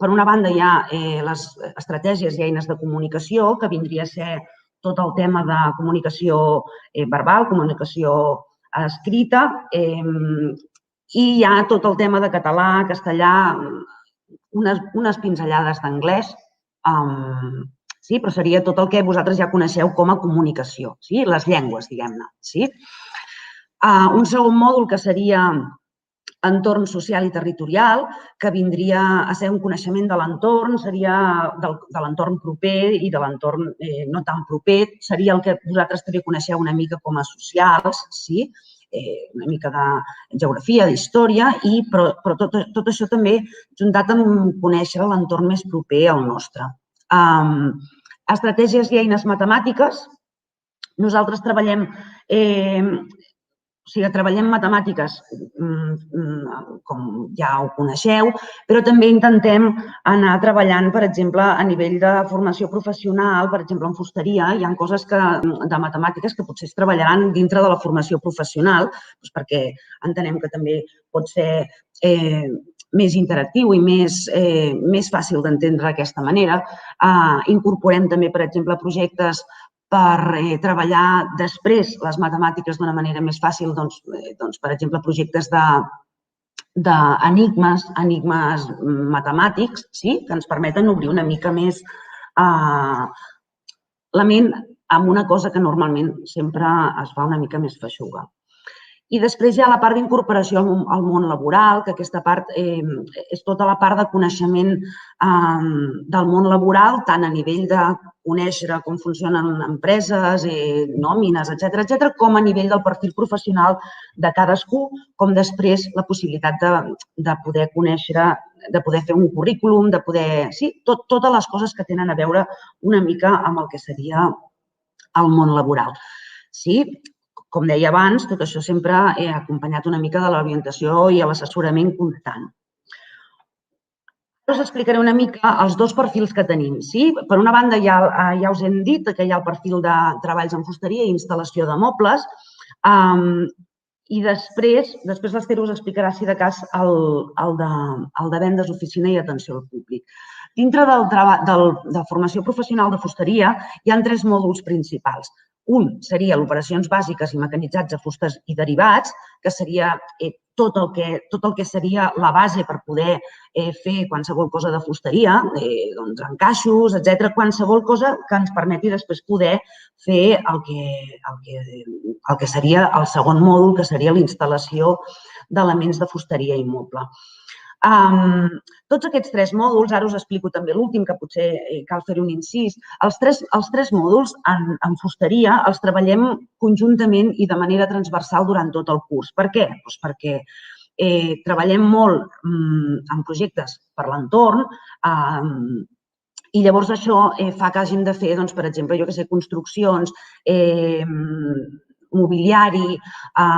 Per una banda hi ha les estratègies i eines de comunicació, que vindria a ser tot el tema de comunicació verbal, comunicació escrita, i hi ha tot el tema de català, castellà, unes pinzellades d'anglès, però seria tot el que vosaltres ja coneixeu com a comunicació, les llengües, diguem-ne. Un segon mòdul que seria entorn social i territorial, que vindria a ser un coneixement de l'entorn, seria de l'entorn proper i de l'entorn no tan proper, seria el que vosaltres també coneixeu una mica com a socials, una mica de geografia, d'història, però tot això també juntat amb conèixer l'entorn més proper al nostre. Estratègies i eines matemàtiques. Nosaltres treballem matemàtiques, com ja ho coneixeu, però també intentem anar treballant, per exemple, a nivell de formació professional, per exemple, en fusteria, hi ha coses de matemàtiques que potser es treballaran dintre de la formació professional, perquè entenem que també pot ser més interactiu i més fàcil d'entendre d'aquesta manera. Incorporem també, per exemple, projectes per treballar després les matemàtiques d'una manera més fàcil, per exemple, projectes d'enigmes matemàtics, que ens permeten obrir una mica més la ment amb una cosa que normalment sempre es fa una mica més feixuga. I després hi ha la part d'incorporació al món laboral, que aquesta part és tota la part de coneixement del món laboral, tant a nivell de conèixer com funcionen empreses, nòmines, etcètera, com a nivell del perfil professional de cadascú, com després la possibilitat de poder conèixer, de poder fer un currículum, de poder... Sí, totes les coses que tenen a veure una mica amb el que seria el món laboral. Sí, com deia abans, tot això sempre he acompanyat una mica de l'orientació i l'assessorament constant. Us explicaré una mica els dos perfils que tenim. Per una banda, ja us hem dit que hi ha el perfil de treballs en fusteria i instal·lació de mobles i després l'Esther us explicarà, si de cas, el de vendes, oficina i atenció al públic. Dintre de formació professional de fusteria hi ha 3 mòduls principals. Un seria l'operacions bàsiques i mecanitzats de fustes i derivats, que seria tot el que seria la base per poder fer qualsevol cosa de fusteria, encaixos, etc. Qualsevol cosa que ens permeti després poder fer el que seria el segon mòdul, que seria la instal·lació d'elements de fusteria i moble. Tots aquests 3 mòduls, ara us explico també l'últim, que potser cal fer un incís, els 3 mòduls en fusteria els treballem conjuntament i de manera transversal durant tot el curs. Per què? Doncs perquè treballem molt en projectes per l'entorn i llavors això fa que hàgim de fer, per exemple, construccions, mobiliari,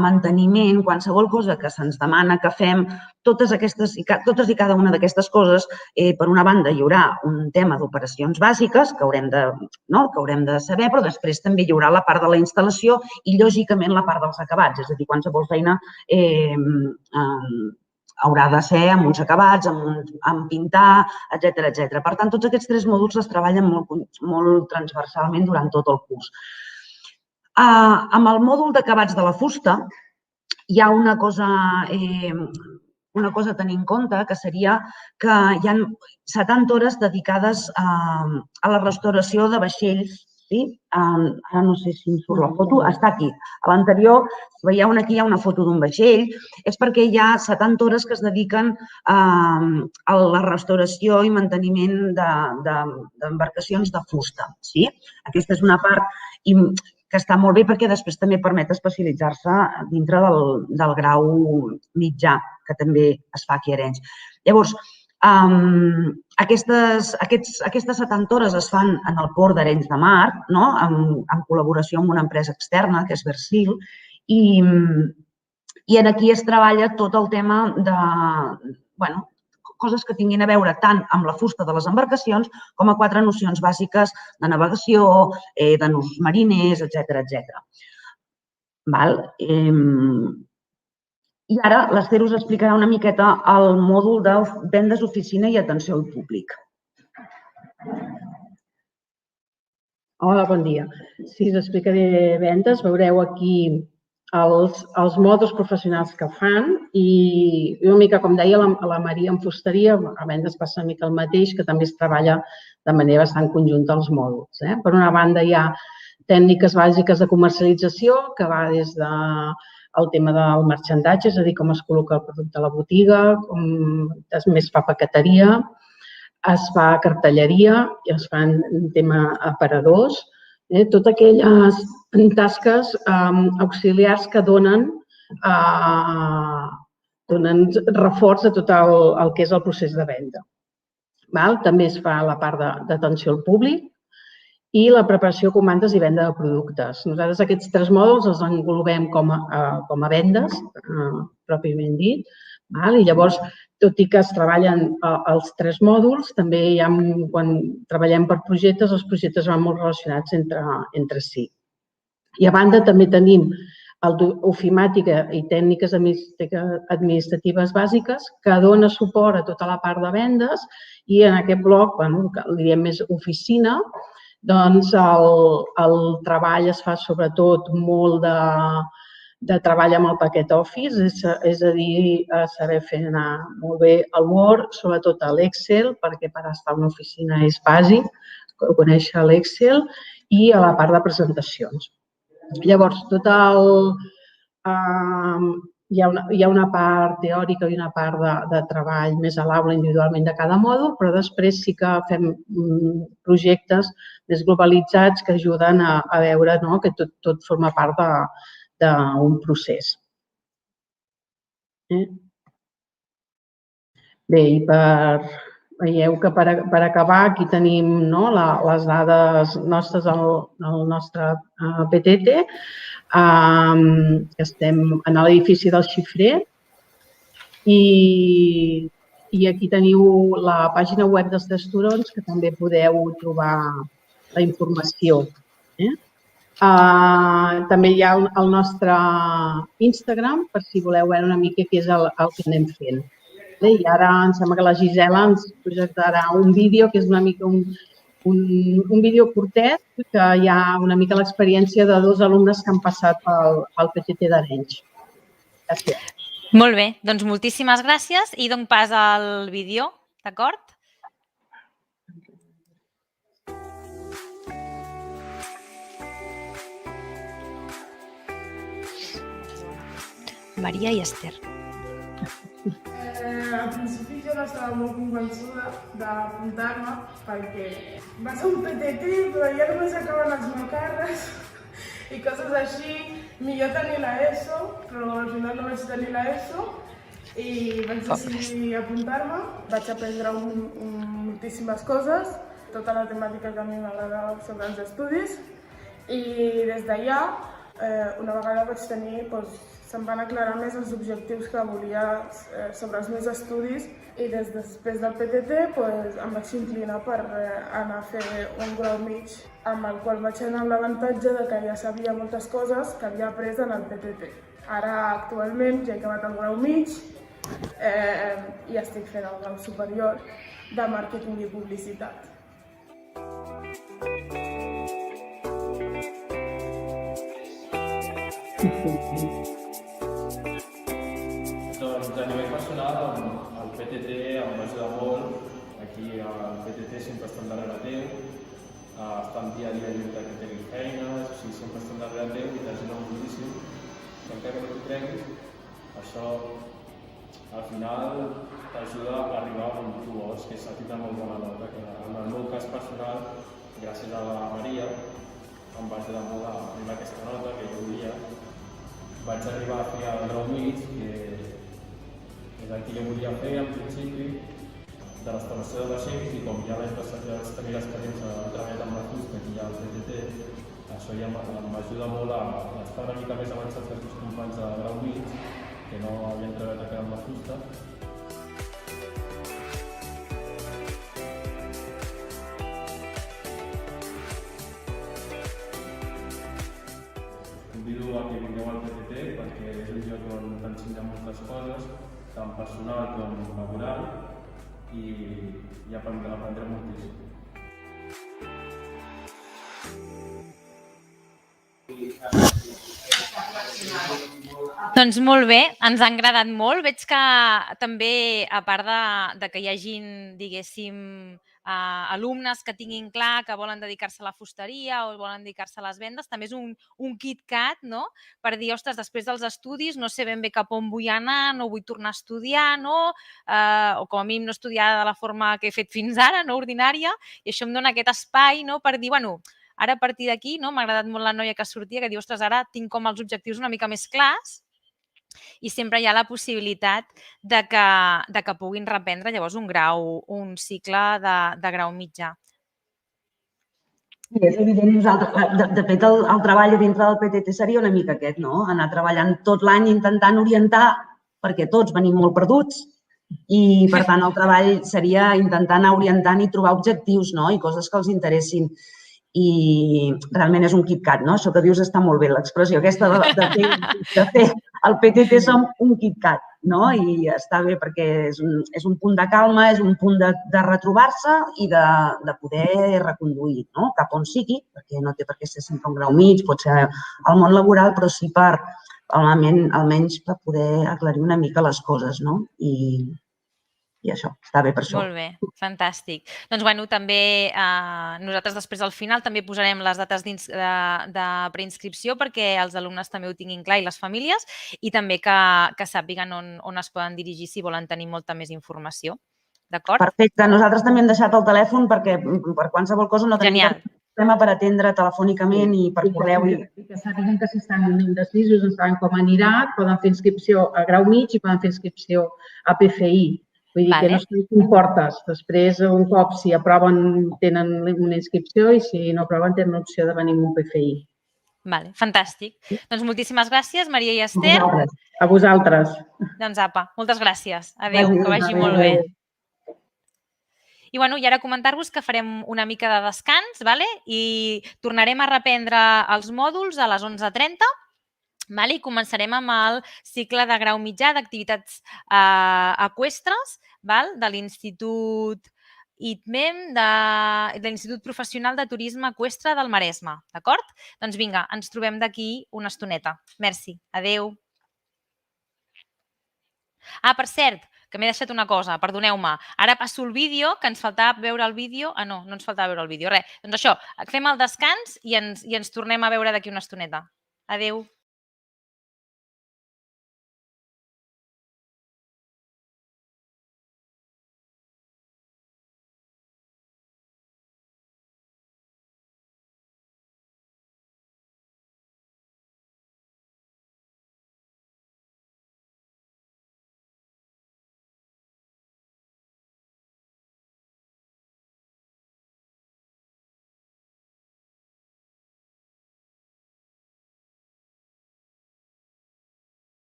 manteniment, qualsevol cosa que se'ns demana que fem, totes i cada una d'aquestes coses, per una banda hi haurà un tema d'operacions bàsiques que haurem de saber, però després també hi haurà la part de la instal·lació i, lògicament, la part dels acabats. És a dir, qualsevol feina haurà de ser amb uns acabats, amb pintar, etc. Per tant, tots aquests 3 mòduls es treballen molt transversalment durant tot el curs. Amb el mòdul d'acabats de la fusta hi ha una cosa a tenir en compte, que seria que hi ha 70 hores dedicades a la restauració de vaixells. Ara no sé si em surt la foto, està aquí. A l'anterior, si veieu aquí, hi ha una foto d'un vaixell. És perquè hi ha 70 hores que es dediquen a la restauració i manteniment d'embarcacions de fusta. Aquesta és una part que està molt bé perquè després també permet especialitzar-se dintre del grau mitjà, que també es fa aquí a Arenys. Llavors, aquestes 70 hores es fan en el port d'Arenys de Mar, en col·laboració amb una empresa externa, que és Versil, i aquí es treballa tot el tema de coses que tinguin a veure tant amb la fusta de les embarcacions com a 4 nocions bàsiques de navegació, de nus mariners, etc. I ara l'Esther us explicarà una miqueta el mòdul de vendes, oficina i atenció al públic. Hola, bon dia. Si us explicaré vendes, veureu aquí els mòduls professionals que fan i una mica, com deia la Maria, en fusteria, a vendes passa una mica el mateix, que també es treballa de manera bastant conjunta els mòduls. Per una banda hi ha tècniques bàsiques de comercialització, que va des del tema del marxandatge, és a dir, com es col·loca el producte a la botiga, com també es fa paqueteria, es fa cartelleria i es fan tema aparadors, totes aquelles tasques auxiliars que donen reforç a tot el que és el procés de venda. També es fa la part d'atenció al públic i la preparació de comandes i venda de productes. Nosaltres aquests 3 mòduls els englobem com a vendes, pròpiament dit, i llavors, tot i que es treballen els 3 mòduls, també quan treballem per projectes, els projectes van molt relacionats entre si. I a banda també tenim ofimàtica i tècniques administratives bàsiques, que dona suport a tota la part de vendes, i en aquest bloc, que li diem més oficina, doncs el treball es fa sobretot molt de treball amb el paquet Office, és a dir, saber fer anar molt bé el Word, sobretot l'Excel, perquè per estar en una oficina és bàsic, conèixer l'Excel, i a la part de presentacions. Llavors, hi ha una part teòrica i una part de treball més a l'aula individualment de cada mòdul, però després sí que fem projectes més globalitzats que ajuden a veure que tot forma part d'un procés. Bé, i veieu que per acabar aquí tenim les dades nostres del nostre PTT. Estem en l'edifici del Xifrer i aquí teniu la pàgina web dels Tres Turons, que també podeu trobar la informació. També hi ha el nostre Instagram, per si voleu veure una mica què és el que anem fent. I ara em sembla que la Gisela ens projectarà un vídeo que és una mica un vídeo curtet, que hi ha una mica l'experiència de dos alumnes que han passat pel PTT d'Arenys. Gràcies. Molt bé, doncs moltíssimes gràcies i dono pas al vídeo, d'acord? Maria i Esther. Al principi jo no estava molt convençuda d'apuntar-me perquè va ser un PTT, però ja només acaben els macarres i coses així. Millor tenir l'ESO, però al final no vaig tenir l'ESO i vaig decidir apuntar-me. Vaig aprendre moltíssimes coses, tota la temàtica que a mi m'agradava sobre els estudis, i des d'allà, una vegada vaig tenir, se'm van aclarar més els objectius que volia sobre els meus estudis, i després del PTT em vaig inclinar per anar a fer un grau mig, amb el qual vaig anar amb l'avantatge que ja sabia moltes coses que havia après en el PTT. Ara, actualment, ja he acabat el grau mig i estic fent el grau superior de màrqueting i publicitat. Doncs a nivell personal, el PTT em va ajudar molt. Aquí al PTT sempre estan darrere teu, estan dia a dia lluitant que tinguin feines, sempre estan darrere teu i t'ajuda moltíssim. Encara que no t'ho creguis, això al final t'ajuda a arribar on tu vols, que és a tindre molt bona nota. En el meu cas personal, gràcies a la Maria, em va ajudar molt a arribar a aquesta nota que jo volia. Vaig arribar a fer el grau mig, que és el que jo volia fer al principi, de restauració de vaixells, i com ja vaig tenir l'experiència de treballar amb la fusta que hi ha al PTT, això ja m'ajuda molt a estar una mica més avançat que els meus companys de grau mig, que no havien treballat encara amb la fusta. Convido a que vingueu al PTT perquè és un lloc on t'ensenyen moltes coses, tant personal com laboral, i aprendrem moltíssim. Doncs molt bé, ens ha agradat molt. Veig que també, a part de que hi hagin, diguéssim, alumnes que tinguin clar que volen dedicar-se a la fusteria o volen dedicar-se a les vendes, també és un KitKat, no?, per dir, ostres, després dels estudis no sé ben bé cap on vull anar, no vull tornar a estudiar, no?, o com a mínim no estudiar de la forma que he fet fins ara, no ordinària, i això em dona aquest espai, no?, per dir, bueno, ara a partir d'aquí, no?, m'ha agradat molt la noia que sortia, que diu, ostres, ara tinc com els objectius una mica més clars, i sempre hi ha la possibilitat de que puguin reprendre llavors un cicle de grau mitjà. És evident, de fet, el treball dintre del PTT seria una mica aquest, no? Anar treballant tot l'any intentant orientar, perquè tots venim molt perduts, i per tant el treball seria intentar anar orientant i trobar objectius, no?, i coses que els interessin. i realment és un KitKat, no? Això que dius està molt bé, l'expressió aquesta de fer el PTT som un KitKat, no? I està bé perquè és un punt de calma, és un punt de retrobar-se i de poder reconduir, no? Cap on sigui, perquè no té per què ser sempre un grau mig, pot ser al món laboral, però sí per, almenys per poder aclarir una mica les coses, no? I això, està bé per això. Molt bé, fantàstic. Doncs, bueno, també nosaltres després al final també posarem les dates de preinscripció perquè els alumnes també ho tinguin clar i les famílies i també que sàpiguen on es poden dirigir si volen tenir molta més informació. D'acord? Perfecte. Nosaltres també hem deixat el telèfon perquè per qualsevol cosa no tenim cap problema per atendre telefònicament i per correu. I que sàpiguen que si estan indecisos, no saben com anirà, poden fer inscripció a grau mig i poden fer inscripció a PFI. Vull dir que no són comportes. Després, un cop, si aproven, tenen una inscripció i si no aproven, tenen l'opció de venir amb un PFI. Vale, fantàstic. Doncs moltíssimes gràcies, Maria i Esther. A vosaltres. Doncs apa, moltes gràcies. Adéu, que vagi molt bé. I bueno, i ara comentar-vos que farem una mica de descans i tornarem a reprendre els mòduls a les 11:30 i començarem amb el cicle de grau mitjà d'activitats eqüestres de l'Institut ITMEM, de l'Institut Professional de Turisme Eqüestre del Maresme. D'acord? Doncs vinga, ens trobem d'aquí una estoneta. Merci. Adéu. Per cert, que m'he deixat una cosa, perdoneu-me. Ara passo el vídeo, que ens faltava veure el vídeo. No, no ens faltava veure el vídeo. Res, doncs això, fem el descans i ens tornem a veure d'aquí una estoneta. Adéu.